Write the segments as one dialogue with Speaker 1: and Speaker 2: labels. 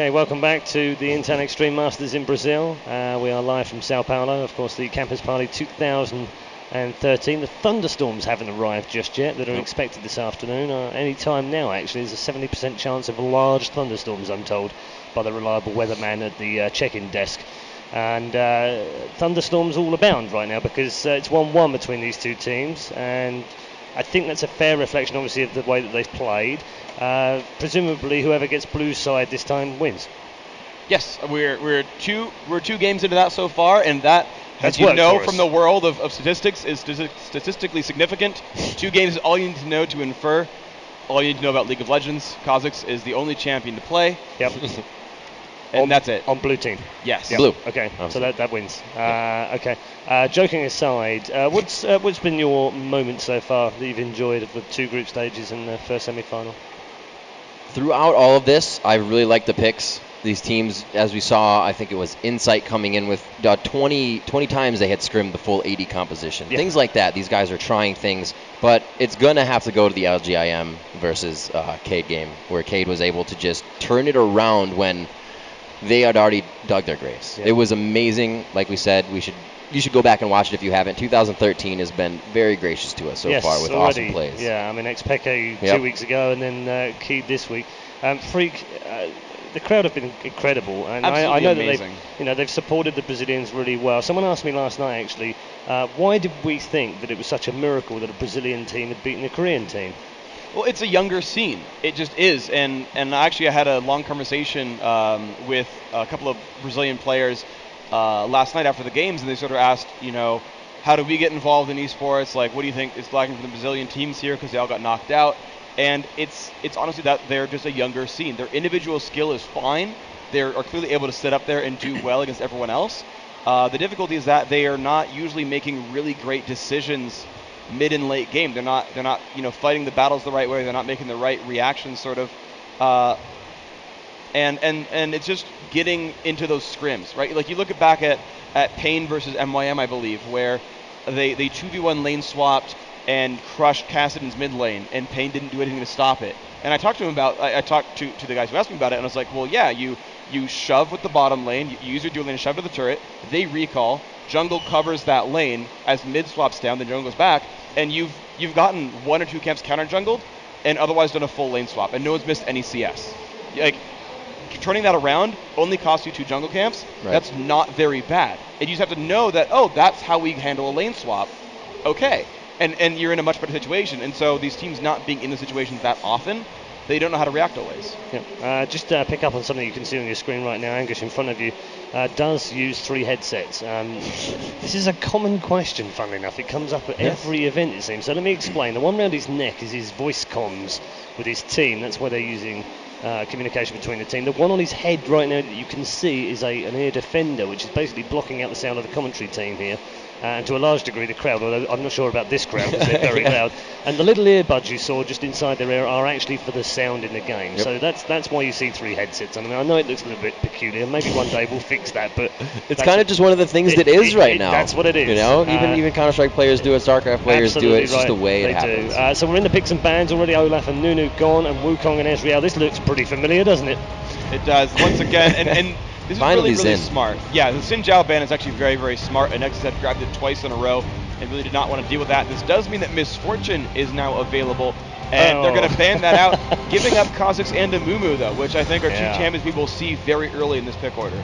Speaker 1: Okay, welcome back to the Intel Extreme Masters in Brazil. We are live from Sao Paulo, of course, the Campus Party 2013. The thunderstorms haven't arrived just yet that are expected this afternoon. Any time now, actually. There's a 70% chance of large thunderstorms, I'm told, by the reliable weatherman at the check-in desk. And thunderstorms all abound right now because it's 1-1 between these two teams, and I think that's a fair reflection, obviously, of the way that they've played. Presumably, whoever gets blue side this time wins.
Speaker 2: Yes, we're two games into that so far, and that, as you know from the world of statistics, is statistically significant. 2 games is all you need to know to infer. All you need to know about League of Legends. Kha'Zix is the only champion to play.
Speaker 1: Yep.
Speaker 2: And that's it.
Speaker 1: On blue team.
Speaker 2: Yes.
Speaker 1: Yep.
Speaker 3: Blue.
Speaker 1: Okay, so that wins. Okay. Joking aside, what's been your moment so far that you've enjoyed of the 2 group stages and the first semi-final?
Speaker 3: Throughout all of this, I really like the picks. These teams, as we saw, I think it was Insight coming in with 20 times they had scrimmed the full 80 composition. Yeah. Things like that. These guys are trying things, but it's going to have to go to the LGIM versus Cade game, where Cade was able to just turn it around when they had already dug their graves. Yeah. It was amazing. Like we said, you should go back and watch it if you haven't. 2013 has been very gracious to us so far with
Speaker 1: already.
Speaker 3: Awesome plays.
Speaker 1: Yeah, I mean, Xpeke 2 weeks ago and then Keed this week. Freak, the crowd have been incredible, and I know
Speaker 2: amazing.
Speaker 1: that they've supported the Brazilians really well. Someone asked me last night, actually, why did we think that it was such a miracle that a Brazilian team had beaten a Korean team?
Speaker 2: Well, it's a younger scene. It just is. And actually, I had a long conversation with a couple of Brazilian players last night after the games, and they sort of asked, how do we get involved in esports? Like, what do you think is lacking from the Brazilian teams here? Because they all got knocked out. And it's honestly that they're just a younger scene. Their individual skill is fine. They are clearly able to sit up there and do well against everyone else. The difficulty is that they are not usually making really great decisions mid and late game. They're not fighting the battles the right way. They're not making the right reactions, sort of. And it's just getting into those scrims, right? Like, you look back at Pain versus MYM, I believe, where they 2v1 lane swapped and crushed Kassadin's mid lane, and Pain didn't do anything to stop it. And I talked to him I talked to the guys who asked me about it, and I was like, well, yeah, you shove with the bottom lane, you use your dual lane to shove to the turret, they recall, jungle covers that lane as mid swaps down, then jungle goes back, and you've gotten 1 or 2 camps counter jungled, and otherwise done a full lane swap, and no one's missed any CS. Like, turning that around only costs you 2 jungle camps. Right. That's not very bad. And you just have to know that, that's how we handle a lane swap. Okay. And you're in a much better situation. And so these teams not being in the situations that often, they don't know how to react always.
Speaker 1: Yeah. Just pick up on something you can see on your screen right now. Angus in front of you does use 3 headsets. This is a common question, funnily enough. It comes up at every event, it seems. So let me explain. The one around his neck is his voice comms with his team. That's why they're using communication between the team. The one on his head right now that you can see is an ear defender, which is basically blocking out the sound of the commentary team here. And to a large degree the crowd, although I'm not sure about this crowd because they're very loud. And the little earbuds you saw just inside their ear are actually for the sound in the game. Yep. So that's why you see 3 headsets. I mean, I know it looks a little bit peculiar. Maybe one day we'll fix that, but
Speaker 3: it's kind of just one of the things that is right now.
Speaker 1: That's what it is.
Speaker 3: Even Counter-Strike players do it, StarCraft players do it. It's just the way it happens.
Speaker 1: So we're in the picks and bans already. Olaf and Nunu gone, and Wukong and Ezreal. This looks pretty familiar, doesn't it?
Speaker 2: It does. Once again, and this is really smart. Yeah, the Xin Zhao ban is actually very, very smart. Anexis had grabbed it twice in a row and really did not want to deal with that. This does mean that Misfortune is now available, and they're going to ban that out, giving up Kha'Zix and Amumu, though, which I think are 2 champions we will see very early in this pick order.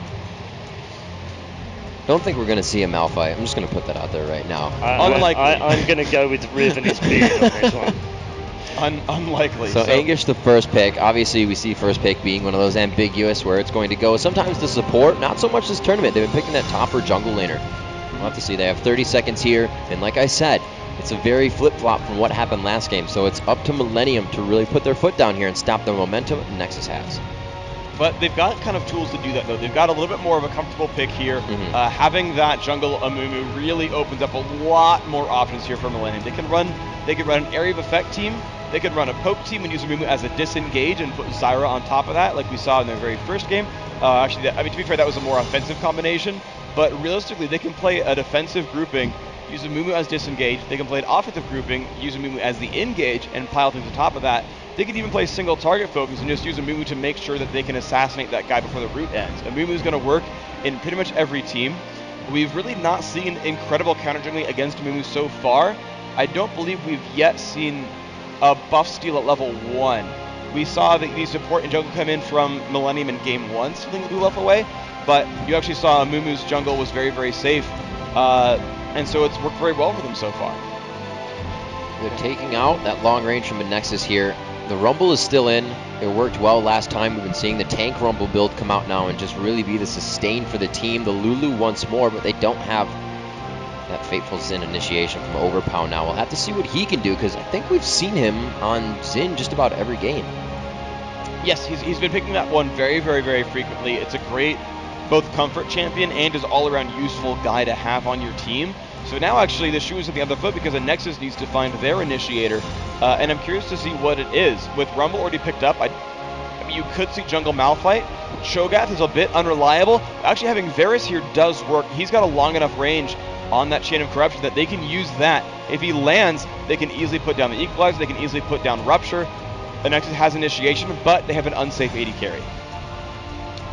Speaker 3: Don't think we're going to see a Malphite. I'm just going to put that out there right now.
Speaker 2: Unlikely.
Speaker 1: I'm going to go with Riv and his beard on this one.
Speaker 2: Unlikely.
Speaker 3: So Angish, the first pick. Obviously, we see first pick being one of those ambiguous where it's going to go sometimes to support, not so much this tournament. They've been picking that top or jungle laner. We'll have to see. They have 30 seconds here, and like I said, it's a very flip-flop from what happened last game, so it's up to Millenium to really put their foot down here and stop the momentum Nexus has.
Speaker 2: But they've got kind of tools to do that, though. They've got a little bit more of a comfortable pick here. Mm-hmm. Having that jungle Amumu really opens up a lot more options here for Millenium. They can run an area of effect team. They could run a poke team and use Amumu as a disengage and put Zyra on top of that, like we saw in their very first game. To be fair, that was a more offensive combination. But realistically, they can play a defensive grouping, use Amumu as disengage. They can play an offensive grouping, use Amumu as the engage, and pile things on top of that. they could even play single target focus and just use Amumu to make sure that they can assassinate that guy before the route ends. Amumu is going to work in pretty much every team. We've really not seen incredible counter jungling against Amumu so far. I don't believe we've yet seen a buff steal at level 1. We saw the support and jungle come in from Millenium in game 1, stealing the blue buff away, but you actually saw Amumu's jungle was very, very safe, and so it's worked very well for them so far.
Speaker 3: They're taking out that long range from Anexis here. The Rumble is still in. It worked well last time. We've been seeing the tank Rumble build come out now and just really be the sustain for the team. The Lulu once more, but they don't have that Fateful Xin initiation from Overpow now. We'll have to see what he can do, because I think we've seen him on Xin just about every game.
Speaker 2: Yes, he's been picking that one very, very, very frequently. It's a great both comfort champion and is all-around useful guy to have on your team. So now actually the shoe is on the other foot, because Anexis needs to find their initiator, and I'm curious to see what it is. With Rumble already picked up, I mean, you could see jungle Malphite. Cho'Gath is a bit unreliable. Actually having Varus here does work. He's got a long enough range on that Chain of Corruption that they can use that. If he lands, they can easily put down the Equalizer, they can easily put down Rupture. Anexis has initiation, but they have an unsafe AD carry.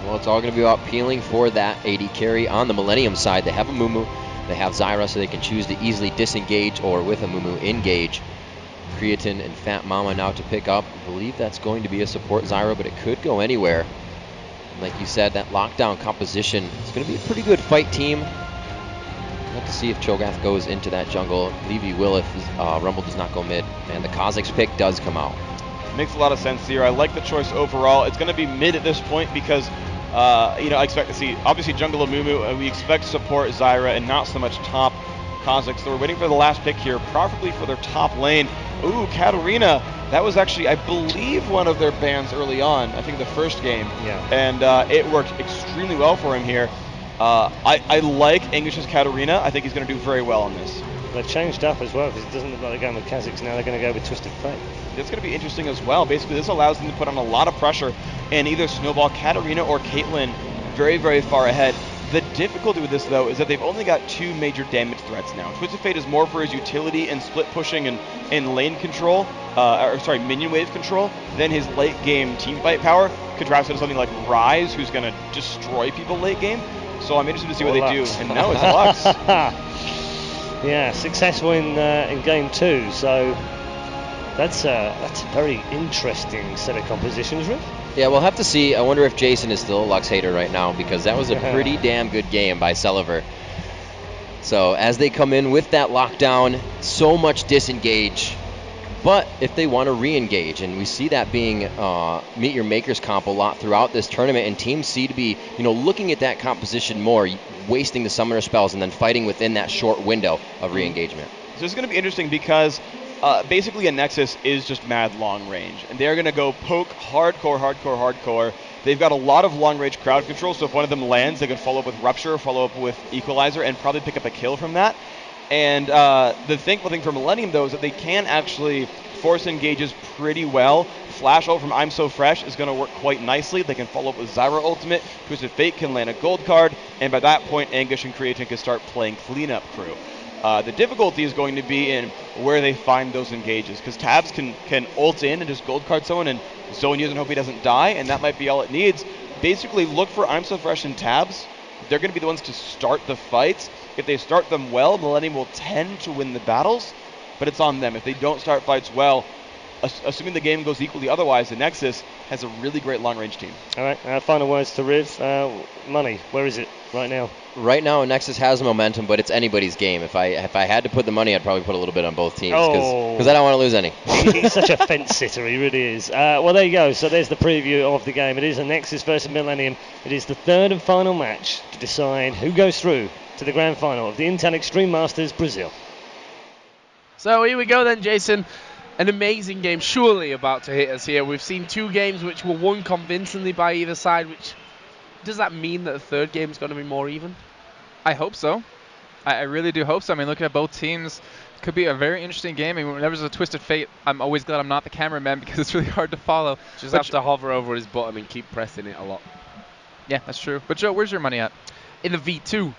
Speaker 3: Well, it's all going to be about peeling for that AD carry on the Millenium side. They have Amumu, they have Zyra, so they can choose to easily disengage or with Amumu engage. Creatine and Fat Mama now to pick up. I believe that's going to be a support Zyra, but it could go anywhere. And like you said, that lockdown composition is going to be a pretty good fight team. We'll have to see if Cho'Gath goes into that jungle. I believe he will if Rumble does not go mid. And the Kha'Zix pick does come out.
Speaker 2: Makes a lot of sense here. I like the choice overall. It's going to be mid at this point because, I expect to see, obviously, jungle Amumu. We expect support Zyra and not so much top Kha'Zix. So we're waiting for the last pick here, probably for their top lane. Ooh, Katarina. That was actually, I believe, one of their bans early on. I think the first game.
Speaker 1: Yeah.
Speaker 2: And it worked extremely well for him here. I like Angish's Katarina. I think he's going to do very well on this.
Speaker 1: They've changed up as well, because it doesn't look like they're going with Kha'Zix now. They're going to go with Twisted Fate.
Speaker 2: That's going to be interesting as well. Basically, this allows them to put on a lot of pressure and either snowball Katarina or Caitlyn very, very far ahead. The difficulty with this, though, is that they've only got 2 major damage threats now. Twisted Fate is more for his utility and split pushing and lane control, minion wave control, than his late game team fight power, contrasted to something like Ryze, who's going to destroy people late game. So I'm interested to see what they do. And no, it's Lux.
Speaker 1: Yeah, successful in game 2, so that's a very interesting set of compositions, Rick.
Speaker 3: Yeah, we'll have to see. I wonder if Jason is still a Lux hater right now, because that was a pretty damn good game by Sulliver. So as they come in with that lockdown, so much disengage. But if they want to re-engage, and we see that being Meet Your Makers comp a lot throughout this tournament, and teams seem to be, looking at that composition more, wasting the summoner spells and then fighting within that short window of re-engagement.
Speaker 2: So this is going to be interesting because basically Anexis is just mad long range, and they're going to go poke hardcore. They've got a lot of long range crowd control, so if one of them lands, they can follow up with Rupture, follow up with Equalizer, and probably pick up a kill from that. And the thankful thing for Millenium, though, is that they can actually force engages pretty well. Flash ult from I'm So Fresh is going to work quite nicely. They can follow up with Zyra Ultimate. Twisted Fate can land a gold card, and by that point, Anguish and Creatine can start playing cleanup crew. The difficulty is going to be in where they find those engages, because Tabs can ult in and just gold card someone and zone use and hope he doesn't die, and that might be all it needs. Basically, look for I'm So Fresh and Tabs. They're going to be the ones to start the fights. If they start them well, Millenium will tend to win the battles, but it's on them. If they don't start fights well, assuming the game goes equally otherwise, the Nexus has a really great long-range team.
Speaker 1: All right, final words to Riv. Money, where is it right now?
Speaker 3: Right now, Nexus has momentum, but it's anybody's game. If I had to put the money, I'd probably put a little bit on both teams, because I don't want to lose any.
Speaker 1: He's such a fence sitter, he really is. Well, there you go. So there's the preview of the game. It is a Nexus versus Millenium. It is the third and final match to decide who goes through to the grand final of the Intel Extreme Masters Brazil.
Speaker 4: So here we go then, Jason. An amazing game surely about to hit us here. We've seen 2 games which were won convincingly by either side. Does that mean that the third game is going to be more even?
Speaker 5: I hope so. I really do hope so. I mean, looking at both teams, it could be a very interesting game. I mean, whenever there's a Twisted Fate, I'm always glad I'm not the cameraman because it's really hard to follow.
Speaker 4: Just have to hover over his button and keep pressing it a lot.
Speaker 5: Yeah, that's true. But Joe, where's your money at?
Speaker 4: In the V2.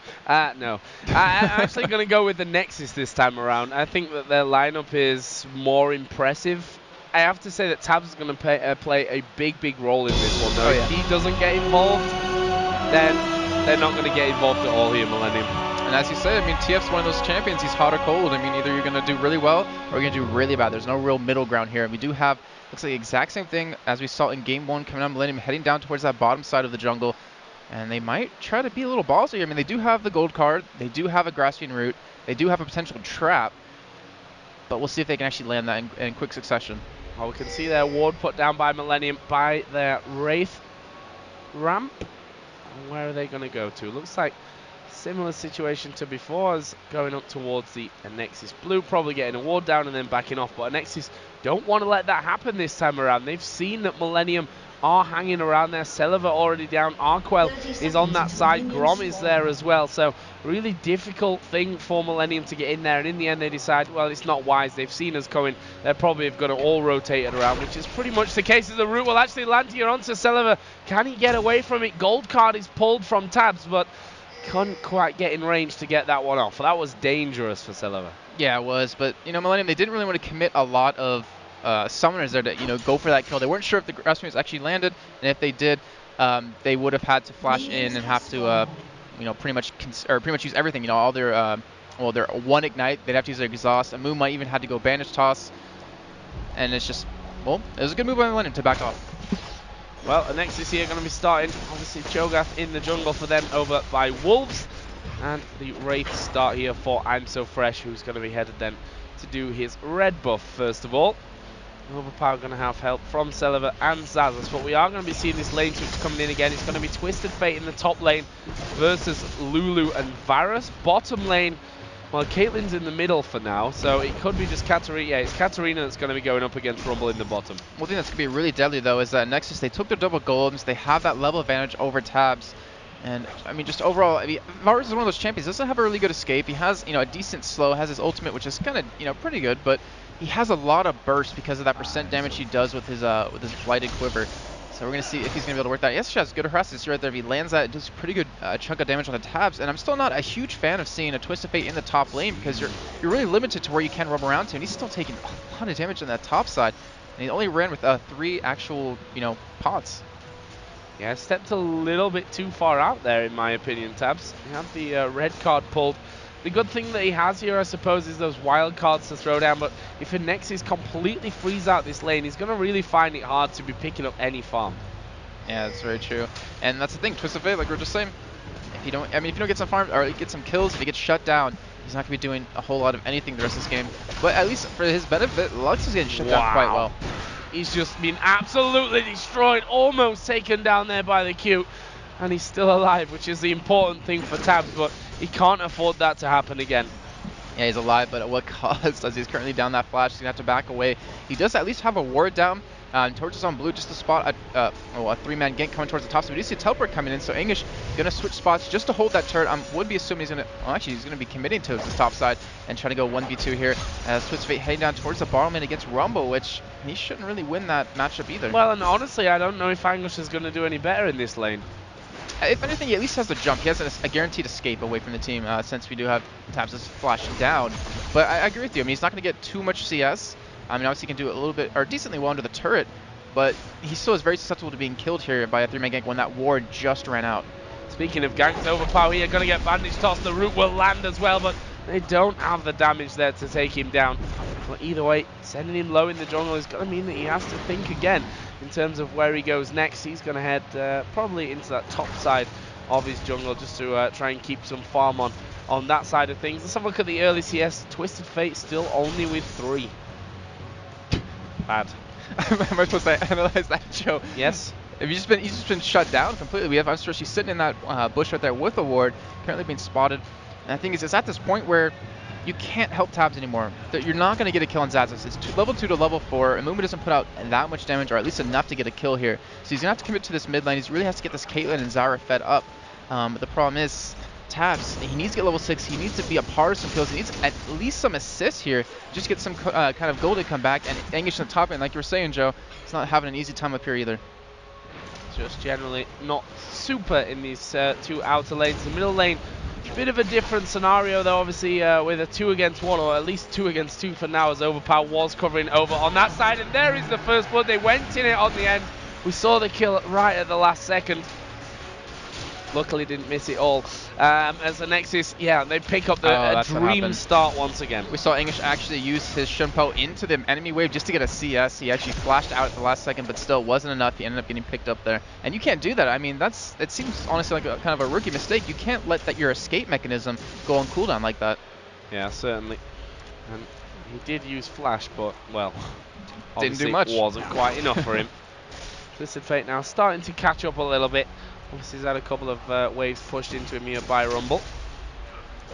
Speaker 4: No. I'm actually going to go with the Nexus this time around. I think that their lineup is more impressive. I have to say that Tabs is going to play a big role in this one, though.
Speaker 5: Oh,
Speaker 4: If
Speaker 5: yeah.
Speaker 4: he doesn't get involved, then they're not going to get involved at all here, Millennium.
Speaker 5: And as you said, I mean, TF's one of those champions. He's hot or cold. I mean, either you're going to do really well or you're going to do really bad. There's no real middle ground here. And we do have, looks like the exact same thing as we saw in Game 1 coming out of Millennium, heading down towards that bottom side of the jungle. And they might try to be a little ballsy here. I mean, they do have the gold card. They do have a grassfield root. They do have a potential trap. But we'll see if they can actually land that in quick succession.
Speaker 4: Well, we can see their ward put down by Millennium by their Wraith ramp. And where are they going to go to? Looks like similar situation to before, as going up towards the Anexis blue, probably getting a ward down and then backing off. But Anexis don't want to let that happen this time around. They've seen that Millennium are hanging around there. Celiva already down. Arquel is on that side. Grom is there as well. So really difficult thing for Millennium to get in there. And in the end, they decide, well, it's not wise. They've seen us coming. They probably have got it all rotated around, which is pretty much the case. As the root will actually land here onto Celiva. Can he get away from it? Gold card is pulled from Tabs, but couldn't quite get in range to get that one off. That was dangerous for Celiva.
Speaker 5: Yeah, it was. But, you know, Millennium, they didn't really want to commit a lot of summoners there to, you know, go for that kill. They weren't sure if the Grassroots actually landed, and if they did, they would have had to flash in and have to, you know, pretty much use everything. You know, all their, well, their one ignite, they'd have to use their exhaust. A Moon might even have to go bandage toss, and it's just, well, it was a good move by Millennium to back off.
Speaker 4: Well, Anexis here going to be starting. Obviously, Cho'Gath in the jungle for them over by Wolves. And the Wraith start here for I'm So Fresh, who's going to be headed then to do his red buff first of all. Overpower going to have help from Celiva and Zazas, but we are going to be seeing this lane switch coming in again. It's going to be Twisted Fate in the top lane versus Lulu and Varus. Bottom lane, well, Caitlyn's in the middle for now, so it could be just Katarina. Yeah, it's Katarina that's going to be going up against Rumble in the bottom.
Speaker 5: One thing that's going to be really deadly, though, is that Nexus, they took their double golds. They have that level advantage over Tabs. And, I mean, just overall, I mean, Varus is one of those champions. Doesn't have a really good escape. He has, you know, a decent slow, has his ultimate, which is kind of, you know, pretty good, but he has a lot of burst because of that percent damage he does with his blighted quiver. So we're going to see if he's going to be able to work that. Yes, she has good harassment right there. If he lands that, it does a pretty good chunk of damage on the Tabs. And I'm still not a huge fan of seeing a Twisted Fate in the top lane because you're really limited to where you can rub around to. And he's still taking a lot of damage on that top side. And he only ran with 3 actual, you know, pots.
Speaker 4: Yeah, stepped a little bit too far out there, in my opinion, Tabs. He had the red card pulled. The good thing that he has here, I suppose, is those wild cards to throw down. But if Anexis completely frees out this lane, he's going to really find it hard to be picking up any farm.
Speaker 5: Yeah, that's very true. And that's the thing, Twisted Fate, like we were just saying, if you don't get some farms or get some kills, if he gets shut down, he's not going to be doing a whole lot of anything the rest of this game. But at least for his benefit, Lux is getting shut down quite well.
Speaker 4: He's just been absolutely destroyed, almost taken down there by the Q. And he's still alive, which is the important thing for Tabs, but he can't afford that to happen again.
Speaker 5: Yeah, he's alive, but at what cost? As he's currently down that flash, he's going to have to back away. He does at least have a ward down. Torches on blue just to spot a 3-man gank coming towards the top. So we do see a teleport coming in, so English going to switch spots just to hold that turret. Would be assuming he's going to, well, actually he's going to be committing to the top side and try to go 1v2 here. Twisted Fate heading down towards the bottom lane against Rumble, which he shouldn't really win that matchup either.
Speaker 4: Well, and honestly, I don't know if English is going to do any better in this lane.
Speaker 5: If anything, he at least has the jump. He has a guaranteed escape away from the team since we do have Tabs that's flashing down. But I agree with you. I mean, he's not going to get too much CS. I mean, obviously he can do it a little bit, or decently well under the turret, but he still is very susceptible to being killed here by a 3-man gank when that ward just ran out.
Speaker 4: Speaking of ganks, Overpower here, going to get bandage tossed. The root will land as well, but they don't have the damage there to take him down. But either way, sending him low in the jungle is going to mean that he has to think again in terms of where he goes next. He's going to head probably into that top side of his jungle just to try and keep some farm on that side of things. Let's have a look at the early CS. Twisted Fate still only with 3. Bad.
Speaker 5: Am I supposed to analyze that, Joe?
Speaker 4: Yes.
Speaker 5: If he's just been shut down completely. We have I'm sure she's sitting in that bush right there with a ward, currently being spotted. And I think it's at this point where you can't help Tabs anymore. You're not going to get a kill on Zazas. It's level 2 to level 4. And Mumu doesn't put out that much damage, or at least enough to get a kill here. So he's going to have to commit to this mid lane. He really has to get this Caitlyn and Zara fed up. But the problem is, Tabs, he needs to get level 6. He needs to be a part of some kills. He needs at least some assists here. Just get some kind of gold to come back. And English on the top end, like you were saying, Joe, he's not having an easy time up here either.
Speaker 4: Just generally not super in these 2 outer lanes. The middle lane Bit of a different scenario though, obviously, with a 2 against 1, or at least 2 against 2 for now, as Overpower was covering over on that side. And there is the first blood. They went in it on the end. We saw the kill right at the last second. Luckily didn't miss it all. As Anexis, yeah, they pick up the dream start once again.
Speaker 5: We saw English actually use his Shunpo into the enemy wave just to get a CS. He actually flashed out at the last second, but still wasn't enough. He ended up getting picked up there. And you can't do that. I mean, it seems honestly like a kind of a rookie mistake. You can't let your escape mechanism go on cooldown like that.
Speaker 4: Yeah, certainly. And he did use flash, but, well,
Speaker 5: didn't do much.
Speaker 4: It wasn't quite enough for him. Twisted Fate now starting to catch up a little bit. Obviously, he's had a couple of waves pushed into him here by Rumble,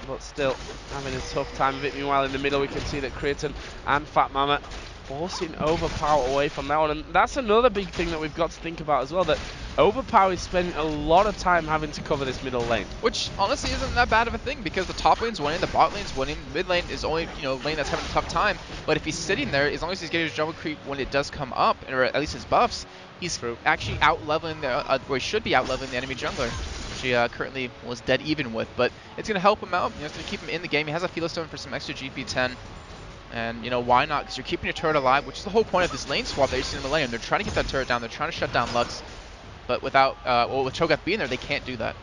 Speaker 4: but still having a tough time of it. Meanwhile, in the middle, we can see that Creighton and Fat Mama forcing Overpower away from that one. And that's another big thing that we've got to think about as well, that Overpower is spending a lot of time having to cover this middle lane.
Speaker 5: Which, honestly, isn't that bad of a thing, because the top lane's winning, the bot lane's winning, the mid lane is only, lane that's having a tough time. But if he's sitting there, as long as he's getting his jungle creep when it does come up, or at least his buffs, he's actually out-leveling, or he should be out-leveling the enemy jungler, which he currently was dead even with. But it's going to help him out. It's going to keep him in the game. He has a Philo Stone for some extra GP10. And, why not? Because you're keeping your turret alive, which is the whole point of this lane swap that you're seeing in Millenium. They're trying to get that turret down. They're trying to shut down Lux. But without, with Cho'Gath being there, they can't do that.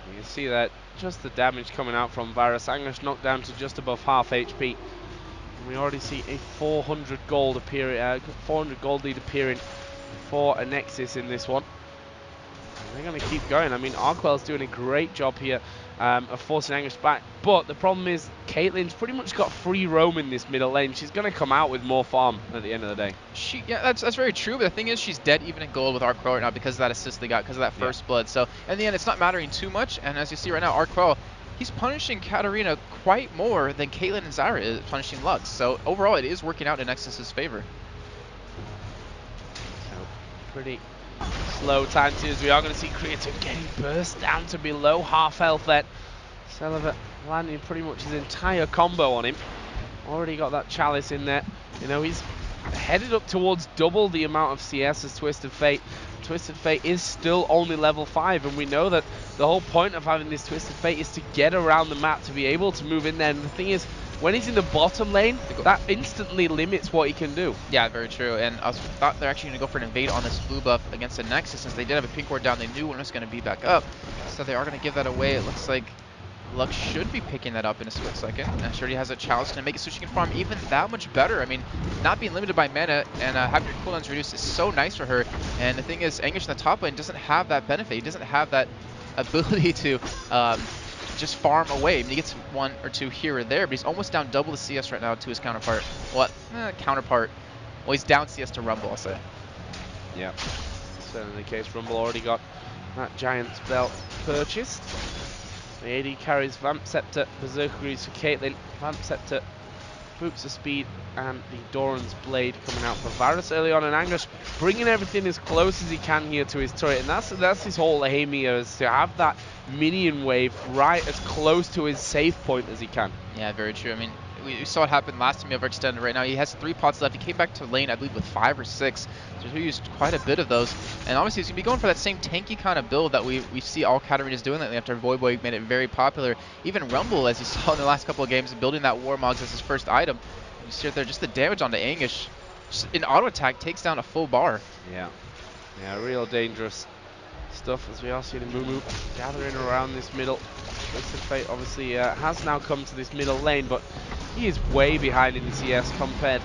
Speaker 4: You can see that just the damage coming out from Varus. Anglish knocked down to just above half HP. And we already see a 400 gold lead appearing for Anexis in this one. And they're going to keep going. I mean, Arquel's doing a great job here of forcing Anglish back. But the problem is, Caitlyn's pretty much got free roam in this middle lane. She's going to come out with more farm at the end of the day.
Speaker 5: Yeah, that's very true. But the thing is, she's dead even in gold with Arquel right now because of that assist they got, because of that first blood. So in the end, it's not mattering too much. And as you see right now, Arquel, he's punishing Katarina quite more than Caitlyn and Zyra is punishing Lux. So overall, it is working out in Nexus's favor.
Speaker 4: So pretty slow times here, as we are going to see Creator getting burst down to below half health then. Celiva landing pretty much his entire combo on him. Already got that Chalice in there. He's headed up towards double the amount of CS as Twisted Fate. Twisted Fate is still only level 5, and we know that the whole point of having this Twisted Fate is to get around the map, to be able to move in there. And the thing is, when he's in the bottom lane, that instantly limits what he can do.
Speaker 5: Yeah, very true. And I thought they're actually going to go for an invade on this blue buff against the Nexus, since they did have a pink ward down. They knew when it was going to be back up. So they are going to give that away. It looks like Lux should be picking that up in a split second. And she already has a challenge to make it so she can farm even that much better. I mean, not being limited by mana and having your cooldowns reduced is so nice for her. And the thing is, Anglish in the top lane doesn't have that benefit. He doesn't have that ability to just farm away. I mean, he gets 1 or 2 here or there, but he's almost down double the CS right now to his counterpart. Counterpart. Well, he's down CS to Rumble, I'll say.
Speaker 4: Yeah, certainly the case. Rumble already got that Giant's Belt purchased. The AD carries Vamp Scepter, Berserker Greaves for Caitlyn, Vamp Scepter, Boots of Speed, and the Doran's Blade coming out for Varus early on. And Anglish bringing everything as close as he can here to his turret. And that's his whole aim here, is to have that minion wave right as close to his safe point as he can.
Speaker 5: Yeah, very true. I mean, we saw it happen last time he overextended. Right now he has 3 pots left. He came back to lane, I believe, with 5 or 6. So he used quite a bit of those. And obviously he's going to be going for that same tanky kind of build that we see all Katarinas doing lately after Voyboy made it very popular. Even Rumble, as you saw in the last couple of games, building that Warmogs as his first item. You see it there, just the damage onto Anglish. Just an auto attack takes down a full bar.
Speaker 4: Yeah, real dangerous stuff, as we are seeing Mumu gathering around this middle. Twisted Fate obviously has now come to this middle lane, but he is way behind in the CS compared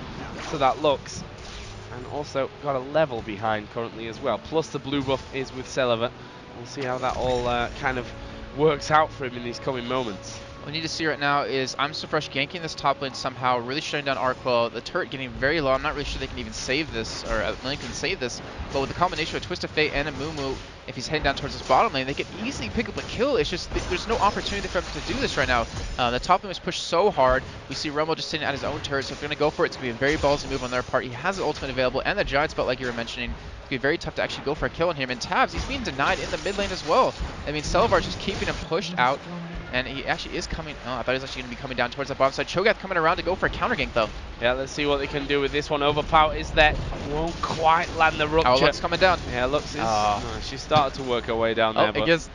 Speaker 4: to that Lux, and also got a level behind currently as well. Plus the blue buff is with Celiva. We'll see how that all kind of works out for him in these coming moments.
Speaker 5: What we need to see right now is I'm So Fresh ganking this top lane somehow, really shutting down Arquel. The turret getting very low. I'm not really sure they can even save this, or Link can save this. But with the combination of Twisted Fate and a Mumu, if he's heading down towards this bottom lane, they can easily pick up a kill. It's just there's no opportunity for him to do this right now. The top lane was pushed so hard. We see Rumble just sitting at his own turret, so if they're going to go for it, it's going to be a very ballsy move on their part. He has the ultimate available, and the Giant Spell, like you were mentioning. It's going to be very tough to actually go for a kill on him. And Tabs, he's being denied in the mid lane as well. I mean, Celivar's just keeping him pushed out. And he actually is coming. Oh, I thought he was actually going to be coming down towards the bottom side. Cho'Gath coming around to go for a counter gank, though.
Speaker 4: Yeah, let's see what they can do with this one. Overpower is there. Won't quite land the rupture.
Speaker 5: Oh, Lux coming down.
Speaker 4: Yeah, Lux is. She started to work her way down there.
Speaker 5: It gets.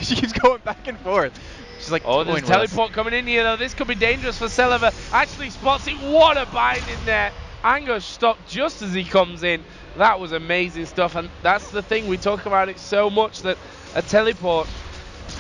Speaker 5: She keeps going back and forth. She's like,
Speaker 4: Oh, there's a
Speaker 5: toying with us.
Speaker 4: teleport coming in here, though. This could be dangerous for Celeber. Actually spots it. What a bind in there. Angus stopped just as he comes in. That was amazing stuff. And that's the thing. We talk about it so much that a teleport,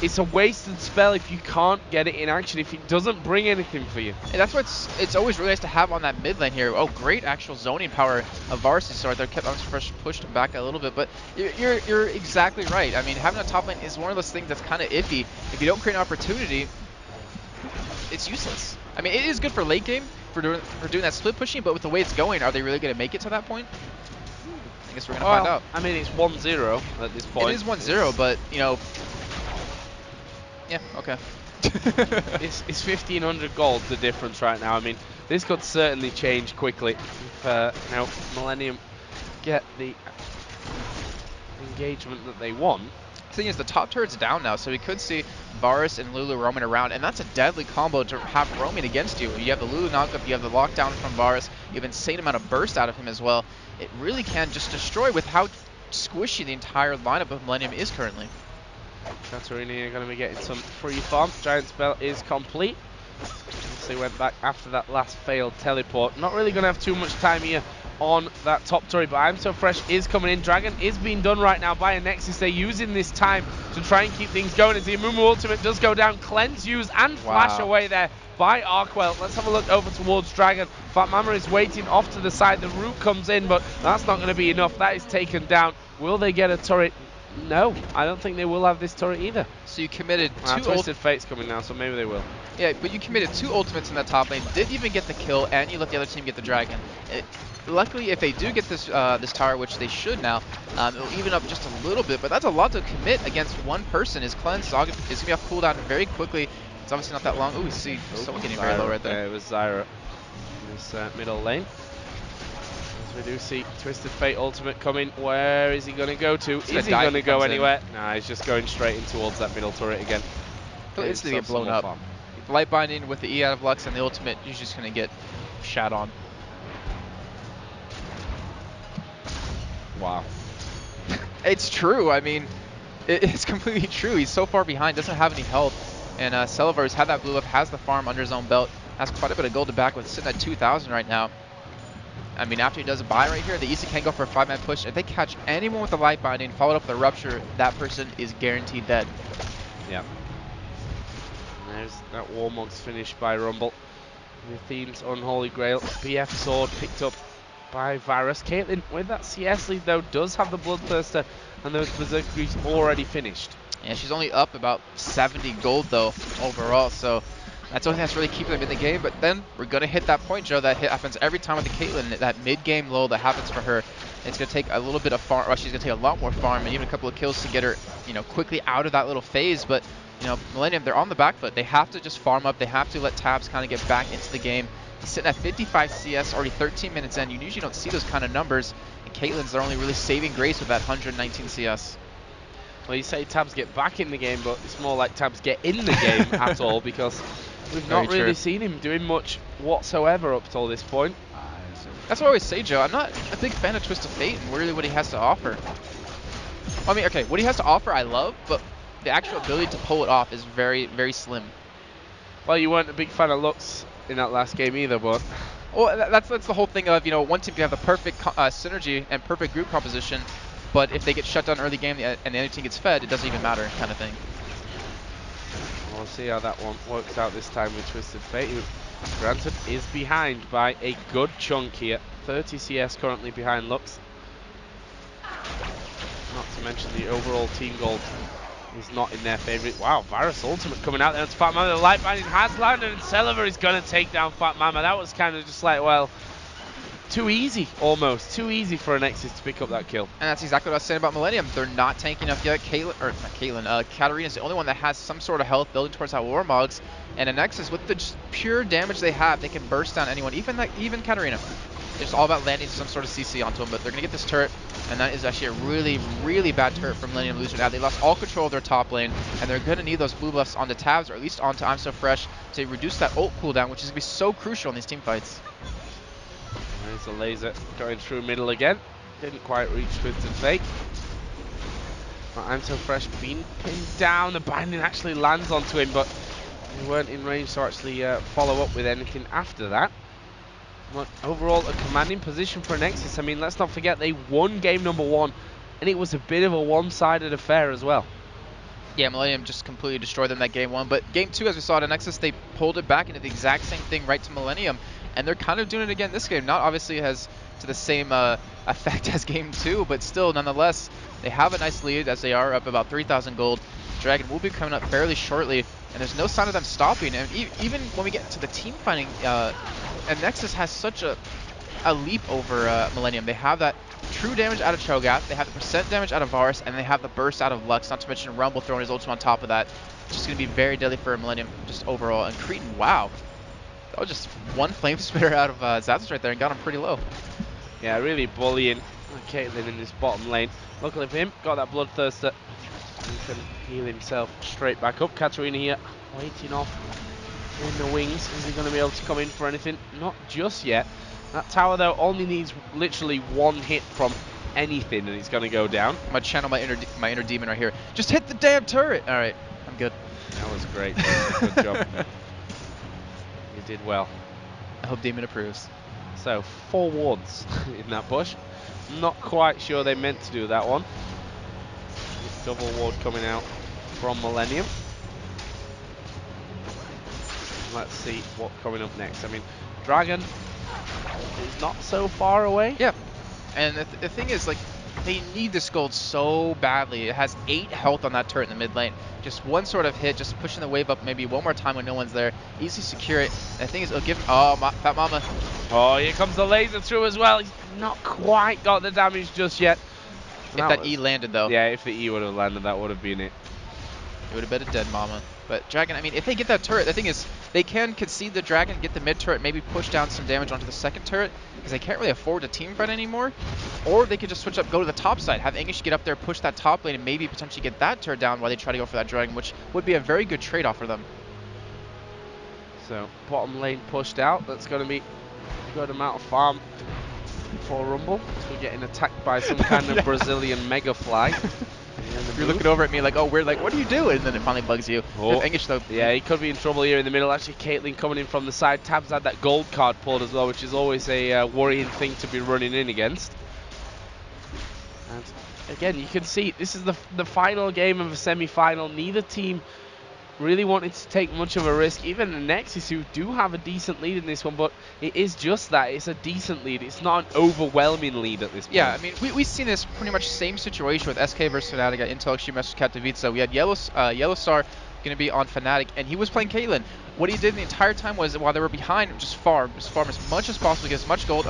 Speaker 4: it's a wasted spell if you can't get it in action, if it doesn't bring anything for you.
Speaker 5: And that's what it's always really nice to have on that mid lane here. Oh, great actual zoning power of Varsity Sword. They kept Fresh pushed him back a little bit, but you're exactly right. I mean, having a top lane is one of those things that's kind of iffy. If you don't create an opportunity, it's useless. I mean, it is good for late game for doing that split pushing, but with the way it's going, are they really going to make it to that point? I guess we're going to find out.
Speaker 4: I mean, it's 1-0 at this point.
Speaker 5: It is 1-0, but, you know, yeah, okay.
Speaker 4: It's 1,500 gold, the difference right now. I mean, this could certainly change quickly if now Millenium get the engagement that they want.
Speaker 5: The thing is, the top turret's down now, so we could see Varus and Lulu roaming around, and that's a deadly combo to have roaming against you. You have the Lulu knockup, you have the lockdown from Varus, you have an insane amount of burst out of him as well. It really can just destroy with how squishy the entire lineup of Millenium is currently.
Speaker 4: Katarina are going to be getting some free farm. Giant spell is complete. So he went back after that last failed teleport. Not really going to have too much time here on that top turret, but I'm So Fresh is coming in. Dragon is being done right now by Anexis. They're using this time to try and keep things going as the Amumu ultimate does go down. Cleanse used and flash away there by Arkwell. Let's have a look over towards Dragon. Fat Mama is waiting off to the side. The root comes in, but that's not going to be enough. That is taken down. Will they get a turret? No, I don't think they will have this turret either.
Speaker 5: So you committed two
Speaker 4: Twisted Fate's coming now, so maybe they will.
Speaker 5: Yeah, but you committed 2 ultimates in that top lane, didn't even get the kill, and you let the other team get the dragon. Luckily, if they do get this this tower, which they should now, it'll even up just a little bit, but that's a lot to commit against one person. His cleanse is going to be off cooldown very quickly. It's obviously not that long. Ooh, we see someone getting very low right there.
Speaker 4: Yeah, it was Zyra in this middle lane. As we do see Twisted Fate ultimate coming. Where is he going to go to? Is he going to go anywhere? Nah, he's just going straight in towards that middle turret again.
Speaker 5: He'll instantly get blown up. Light Binding with the E out of Lux and the ultimate, you're just going to get shat on.
Speaker 4: Wow.
Speaker 5: It's true. I mean, it's completely true. He's so far behind, doesn't have any health. And Celevar's had that blue up, has the farm under his own belt, has quite a bit of gold to back with, sitting at 2,000 right now. I mean, after he does a buy right here, the easy can go for a 5-man push. If they catch anyone with a Light Binding, followed up with a Rupture, that person is guaranteed dead.
Speaker 4: Yeah. And there's that Warmog's finish by Rumble. The Theme's Unholy Grail. BF Sword picked up by Varus. Caitlyn, with that CS lead, though, does have the Bloodthirster, and those Berserk Greaves already finished.
Speaker 5: Yeah, she's only up about 70 gold, though, overall, so that's the only thing that's really keeping them in the game. But then we're going to hit that point, Joe, that happens every time with the Caitlyn, that mid-game lull that happens for her. It's going to take a little bit of farm, well, she's going to take a lot more farm and even a couple of kills to get her, you know, quickly out of that little phase. But, you know, Millenium, they're on the back foot. They have to just farm up. They have to let Tabs kind of get back into the game. He's sitting at 55 CS, already 13 minutes in. You usually don't see those kind of numbers. And Caitlyn's are only really saving grace with that 119 CS.
Speaker 4: Well, you say Tabs get back in the game, but it's more like Tabs get in the game at all, because we've not really seen him doing much whatsoever up till this point.
Speaker 5: That's what I always say, Joe. I'm not a big fan of Twisted Fate and really what he has to offer. I mean, okay, what he has to offer I love, but the actual ability to pull it off is very, very slim.
Speaker 4: Well, you weren't a big fan of Lux in that last game either, but...
Speaker 5: Well, that's the whole thing of, you know, one team can have the perfect synergy and perfect group composition, but if they get shut down early game and the other team gets fed, it doesn't even matter, kind of thing.
Speaker 4: We'll see how that one works out this time with Twisted Fate, who, granted, is behind by a good chunk here. 30 CS currently behind Lux. Not to mention the overall team gold is not in their favour. Wow, Varus ultimate coming out there. It's Fat Mama. The Light Binding has landed, and Celeber is going to take down Fat Mama. That was kind of just like, well, too easy, almost. Too easy for Anexis to pick up that kill.
Speaker 5: And that's exactly what I was saying about Millenium. They're not tanking enough yet. Katarina's the only one that has some sort of health building towards that Warmogs. And Anexis, with the just pure damage they have, they can burst down anyone, even Katarina. It's all about landing some sort of CC onto them, but they're going to get this turret, and that is actually a really, really bad turret from Millenium Loser now. They lost all control of their top lane, and they're going to need those blue buffs onto Tabs, or at least onto I'm So Fresh, to reduce that ult cooldown, which is going to be so crucial in these team fights.
Speaker 4: There's a laser going through middle again. Didn't quite reach Twisted Fate. I'm So Fresh being pinned down. The binding actually lands onto him, but They weren't in range to actually follow up with anything after that. But overall, a commanding position for Anexis. I mean, let's not forget they won game number 1, and it was a bit of a one-sided affair as well.
Speaker 5: Yeah, Millenium just completely destroyed them that game 1. But game 2, as we saw at Anexis, they pulled it back into the exact same thing right to Millenium. And they're kind of doing it again this game. Not obviously has to the same effect as game 2, but still, nonetheless, they have a nice lead as they are up about 3,000 gold. Dragon will be coming up fairly shortly, and there's no sign of them stopping. And even when we get to the team fighting, Anexis has such a leap over Millenium. They have that true damage out of Cho'Gath, they have the percent damage out of Varus, and they have the burst out of Lux, not to mention Rumble throwing his ultimate on top of that. It's just going to be very deadly for Millenium just overall. And Cretan, wow. That was just one flame spitter out of Zazus right there and got him pretty low.
Speaker 4: Yeah, really bullying Caitlyn in this bottom lane. Luckily for him, got that Bloodthirster. He can heal himself straight back up. Katarina here, waiting off in the wings. Is he going to be able to come in for anything? Not just yet. That tower, though, only needs literally one hit from anything, and it's going to go down.
Speaker 5: I'm going to channel my inner demon right here. Just hit the damn turret! All right, I'm good.
Speaker 4: That was great. That was a good job. You did well.
Speaker 5: I hope Demon approves.
Speaker 4: So, 4 wards in that bush. Not quite sure they meant to do that one. Double ward coming out from Millenium. Let's see what's coming up next. I mean, Dragon is not so far away.
Speaker 5: Yeah, and the thing is, like, they need this gold so badly. It has 8 health on that turret in the mid lane. Just one sort of hit, just pushing the wave up maybe one more time when no one's there. Easily secure it. And the thing is, it'll give him, Fat Mama.
Speaker 4: Oh, here comes the laser through as well. He's not quite got the damage just yet.
Speaker 5: If that E landed, though.
Speaker 4: Yeah, if the E would have landed, that would have been it.
Speaker 5: It would have been a dead Mama. But Dragon, I mean, if they get that turret, the thing is, they can concede the Dragon, get the mid turret, maybe push down some damage onto the second turret, because they can't really afford to team fight anymore. Or they could just switch up, go to the top side, have English get up there, push that top lane, and maybe potentially get that turret down while they try to go for that Dragon, which would be a very good trade-off for them.
Speaker 4: So, bottom lane pushed out. That's going to be a good amount of farm for Rumble. So we're getting attacked by some kind of Brazilian mega fly.
Speaker 5: You're looking over at me like, oh, weird, like, what are you doing? And then it finally bugs you.
Speaker 4: Oh.
Speaker 5: English, though.
Speaker 4: Yeah, he could be in trouble here in the middle. Actually, Caitlyn coming in from the side. Tabs had that gold card pulled as well, which is always a worrying thing to be running in against. And again, you can see this is the final game of a semi-final. Neither team really wanted to take much of a risk. Even the Anexis, who do have a decent lead in this one, but it is just that. It's a decent lead. It's not an overwhelming lead at this point.
Speaker 5: Yeah, I mean, we've seen this pretty much same situation with SK versus Fnatic at Intel Extreme versus Katowice. We had Yellow Star going to be on Fnatic, and he was playing Caitlyn. What he did the entire time was, while they were behind, just farm as much as possible, get as much gold.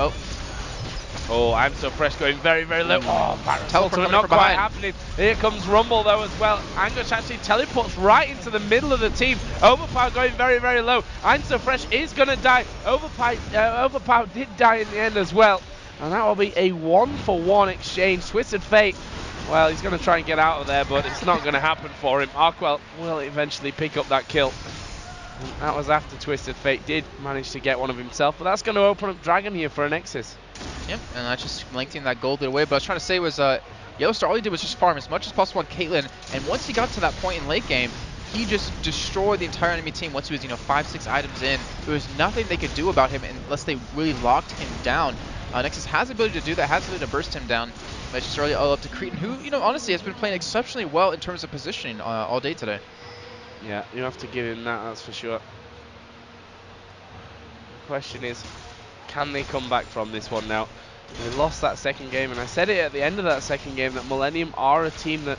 Speaker 4: Oh, I'm so fresh, going very, very low. Oh,
Speaker 5: teleport
Speaker 4: not
Speaker 5: from
Speaker 4: quite
Speaker 5: behind.
Speaker 4: happening. Here comes Rumble though as well. Anguish actually teleports right into the middle of the team. Overpower going very, very low. I'm so fresh is going to die. Overpower did die in the end as well. And that will be a 1-for-1 exchange. Twisted Fate, well, he's going to try and get out of there, but it's not going to happen for him. Arkwell will eventually pick up that kill. And that was after Twisted Fate did manage to get one of himself, but that's going to open up Dragon here for Anexis.
Speaker 5: Yep, and that's just lengthening that gold away. But I was trying to say was, Yellowstar, all he did was just farm as much as possible on Caitlyn, and once he got to that point in late game, he just destroyed the entire enemy team. Once he was, 5-6 items in, there was nothing they could do about him unless they really locked him down. Nexus has the ability to do that, has the ability to burst him down, but it's just really all up to Cretan, who, honestly has been playing exceptionally well in terms of positioning all day today.
Speaker 4: Yeah, you have to give him that's for sure. The question is, can they come back from this one now? They lost that second game, and I said it at the end of that second game that Millenium are a team that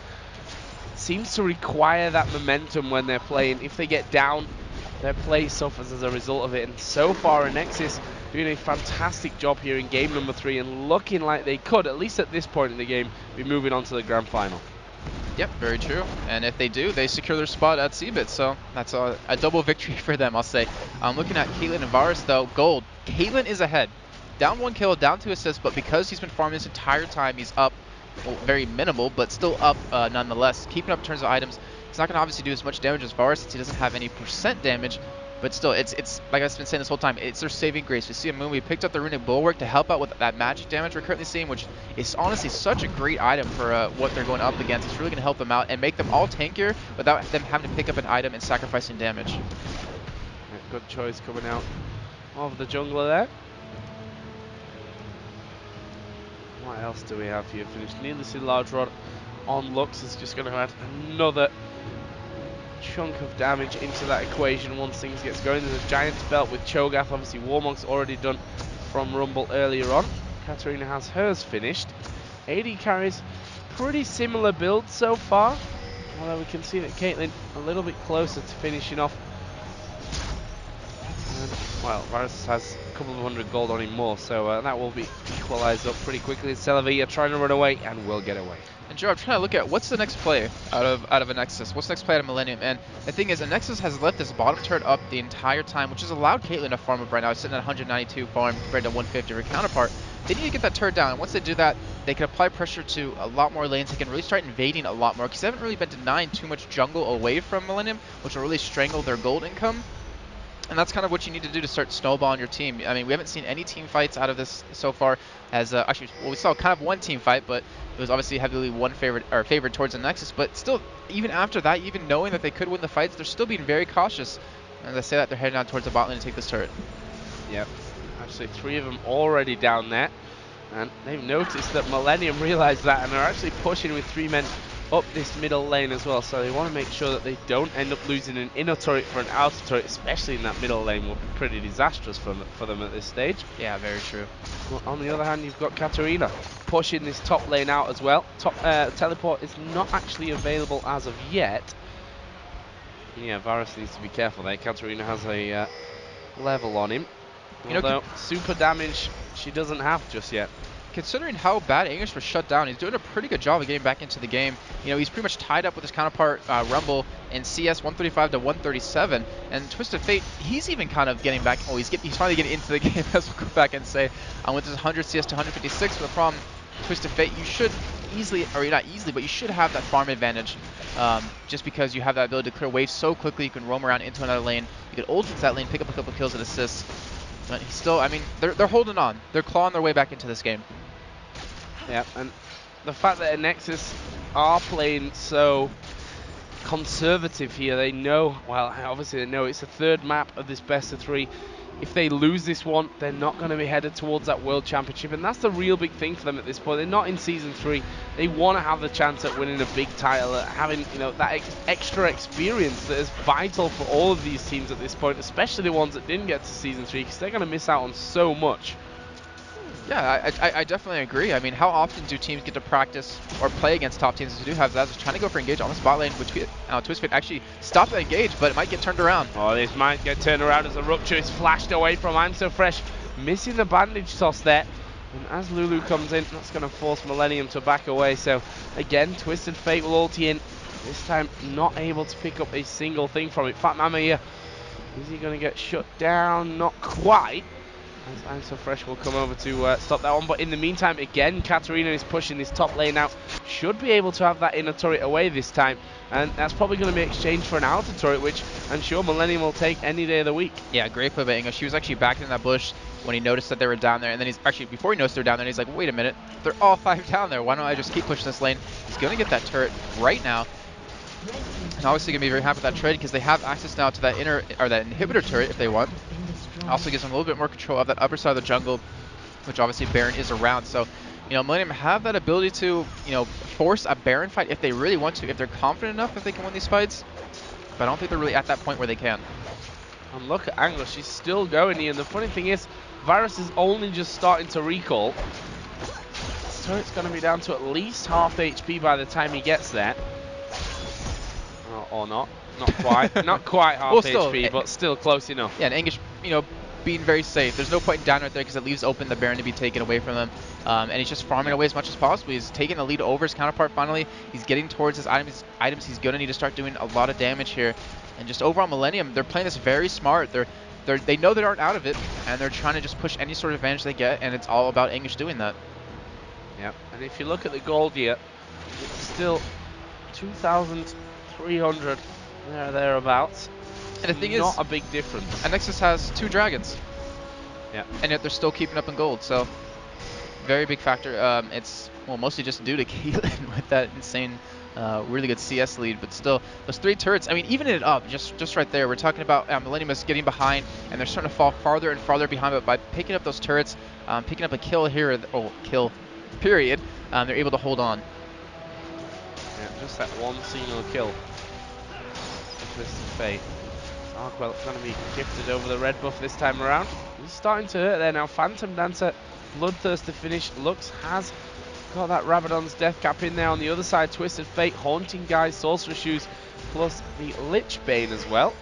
Speaker 4: seems to require that momentum when they're playing. If they get down, their play suffers as a result of it, and so far Anexis doing a fantastic job here in game number 3 and looking like they could, at least at this point in the game, be moving on to the grand final.
Speaker 5: Yep, very true. And if they do, they secure their spot at CBIT, so that's a double victory for them, I'll say. Looking at Caitlyn and Varus, though, gold. Caitlyn is ahead. Down 1 kill, down 2 assists, but because he's been farming this entire time, he's up. Well, very minimal, but still up nonetheless. Keeping up in terms of items. He's not going to obviously do as much damage as Varus since he doesn't have any percent damage, But still, it's like I've been saying this whole time, it's their saving grace. We see a Moon, we picked up the Runic Bulwark to help out with that magic damage we're currently seeing, which is honestly such a great item for what they're going up against. It's really going to help them out and make them all tankier without them having to pick up an item and sacrificing damage.
Speaker 4: Yeah, good choice coming out of the jungler there. What else do we have here? Finished needlessly large rod on Lux is just going to add another chunk of damage into that equation once things gets going. There's a giant belt with Cho'Gath. Obviously Warmog's already done from Rumble earlier on. Katarina has hers finished. AD carries pretty similar builds so far, although we can see that Caitlyn a little bit closer to finishing off. And, well, Varus has a couple of 100 gold on him more, so that will be equalized up pretty quickly. Celavia trying to run away and will get away.
Speaker 5: And Joe, I'm trying to look at what's the next play out of Anexis. What's the next play out of Millennium? And the thing is, Anexis has left this bottom turret up the entire time, which has allowed Caitlyn to farm up right now. It's sitting at 192 farm compared to 150 of her counterpart. They need to get that turret down. And once they do that, they can apply pressure to a lot more lanes. They can really start invading a lot more because they haven't really been denying too much jungle away from Millennium, which will really strangle their gold income. And that's kind of what you need to do to start snowballing your team. I mean, we haven't seen any team fights out of this so far. As actually, well, we saw kind of one team fight, but it was obviously heavily favored towards the Nexus. But still, even after that, even knowing that they could win the fights, they're still being very cautious. And they say that they're heading out towards the bot lane to take this turret.
Speaker 4: Yep. Actually, 3 of them already down there. And they've noticed that Millennium realized that and are actually pushing with 3 men up this middle lane as well. So they want to make sure that they don't end up losing an inner turret for an outer turret, especially in that middle lane will be pretty disastrous for them at this stage.
Speaker 5: Yeah, very true.
Speaker 4: Well, on the other hand, you've got Katarina pushing this top lane out as well. Teleport is not actually available as of yet. Yeah, Varus needs to be careful there. Katarina has a level on him. Although super damage she doesn't have just yet.
Speaker 5: Considering how bad English was shut down, he's doing a pretty good job of getting back into the game. You know, he's pretty much tied up with his counterpart Rumble in CS 135 to 137, and Twisted Fate, he's even kind of getting back. Oh, he's finally getting into the game, as we'll go back and say. With this 100 CS to 156, but the problem, Twisted Fate, you should easily, or not easily, but you should have that farm advantage, just because you have that ability to clear waves so quickly. You can roam around into another lane. You can ult into that lane, pick up a couple kills and assists. But he's still, I mean, they're holding on. They're clawing their way back into this game.
Speaker 4: Yeah, and the fact that Anexis are playing so conservative here, they know, well, obviously they know it's a third map of this best of 3. If they lose this one, they're not going to be headed towards that World Championship, and that's the real big thing for them at this point. They're not in Season 3. They want to have the chance at winning a big title, at having, you know, that extra experience that is vital for all of these teams at this point, especially the ones that didn't get to Season 3, because they're going to miss out on so much.
Speaker 5: Yeah, I definitely agree. I mean, how often do teams get to practice or play against top teams as we do have that? Trying to go for engage on the spot lane, which Twistfit actually stopped the engage, but it might get turned around.
Speaker 4: Oh, this might get turned around as the Rupture is flashed away from I'm So Fresh, missing the bandage toss there. And as Lulu comes in, that's going to force Millennium to back away. So again, Twisted Fate will ulti in. This time not able to pick up a single thing from it. Fat Mama here, is he going to get shut down? Not quite. As I'm So Fresh will come over to stop that one. But in the meantime, again, Katarina is pushing this top lane out. Should be able to have that inner turret away this time. And that's probably going to be exchanged for an outer turret, which I'm sure Millennium will take any day of the week.
Speaker 5: Yeah, great play by English. She was actually back in that bush when he noticed that they were down there. And then he's actually, before he noticed they were down there, he's like, wait a minute, they're all 5 down there. Why don't I just keep pushing this lane? He's going to get that turret right now. And obviously going to be very happy with that trade because they have access now to that that inhibitor turret if they want. Also gives them a little bit more control of that upper side of the jungle, which obviously Baron is around. So, you know, Millennium have that ability to, you know, force a Baron fight if they really want to, if they're confident enough if they can win these fights. But I don't think they're really at that point where they can.
Speaker 4: And look at Angler, she's still going here. And the funny thing is, Varus is only just starting to recall. This turret's going to be down to at least half HP by the time he gets there. Or not. Not quite. Not quite half
Speaker 5: well, still,
Speaker 4: HP, but still close enough.
Speaker 5: Yeah, and English, you know, being very safe. There's no point in down right there because it leaves open the Baron to be taken away from him. And he's just farming away as much as possible. He's taking the lead over his counterpart finally. He's getting towards his items. He's going to need to start doing a lot of damage here. And just overall, Millennium, they're playing this very smart. They know they aren't out of it, and they're trying to just push any sort of advantage they get, and it's all about English doing that.
Speaker 4: Yep. And if you look at the gold here, it's still 2,300 thereabouts. It's
Speaker 5: And the thing
Speaker 4: not
Speaker 5: is,
Speaker 4: a big difference.
Speaker 5: Anexis has 2 dragons.
Speaker 4: Yeah.
Speaker 5: And yet they're still keeping up in gold. So very big factor. It's mostly just due to Caitlyn with that insane, really good CS lead. But still, those 3 turrets. I mean, even it up just right there. We're talking about Millenium is getting behind, and they're starting to fall farther and farther behind. But by picking up those turrets, picking up a kill here, kill, period, they're able to hold on.
Speaker 4: Yeah, just that one single kill. Twisted Fate. Arkwell's going to be gifted over the red buff this time around. He's starting to hurt there now. Phantom Dancer, Bloodthirst to finish. Lux has got that Rabadon's death cap in there. On the other side, Twisted Fate, Haunting Guys, Sorcerer Shoes, plus the Lich Bane as well.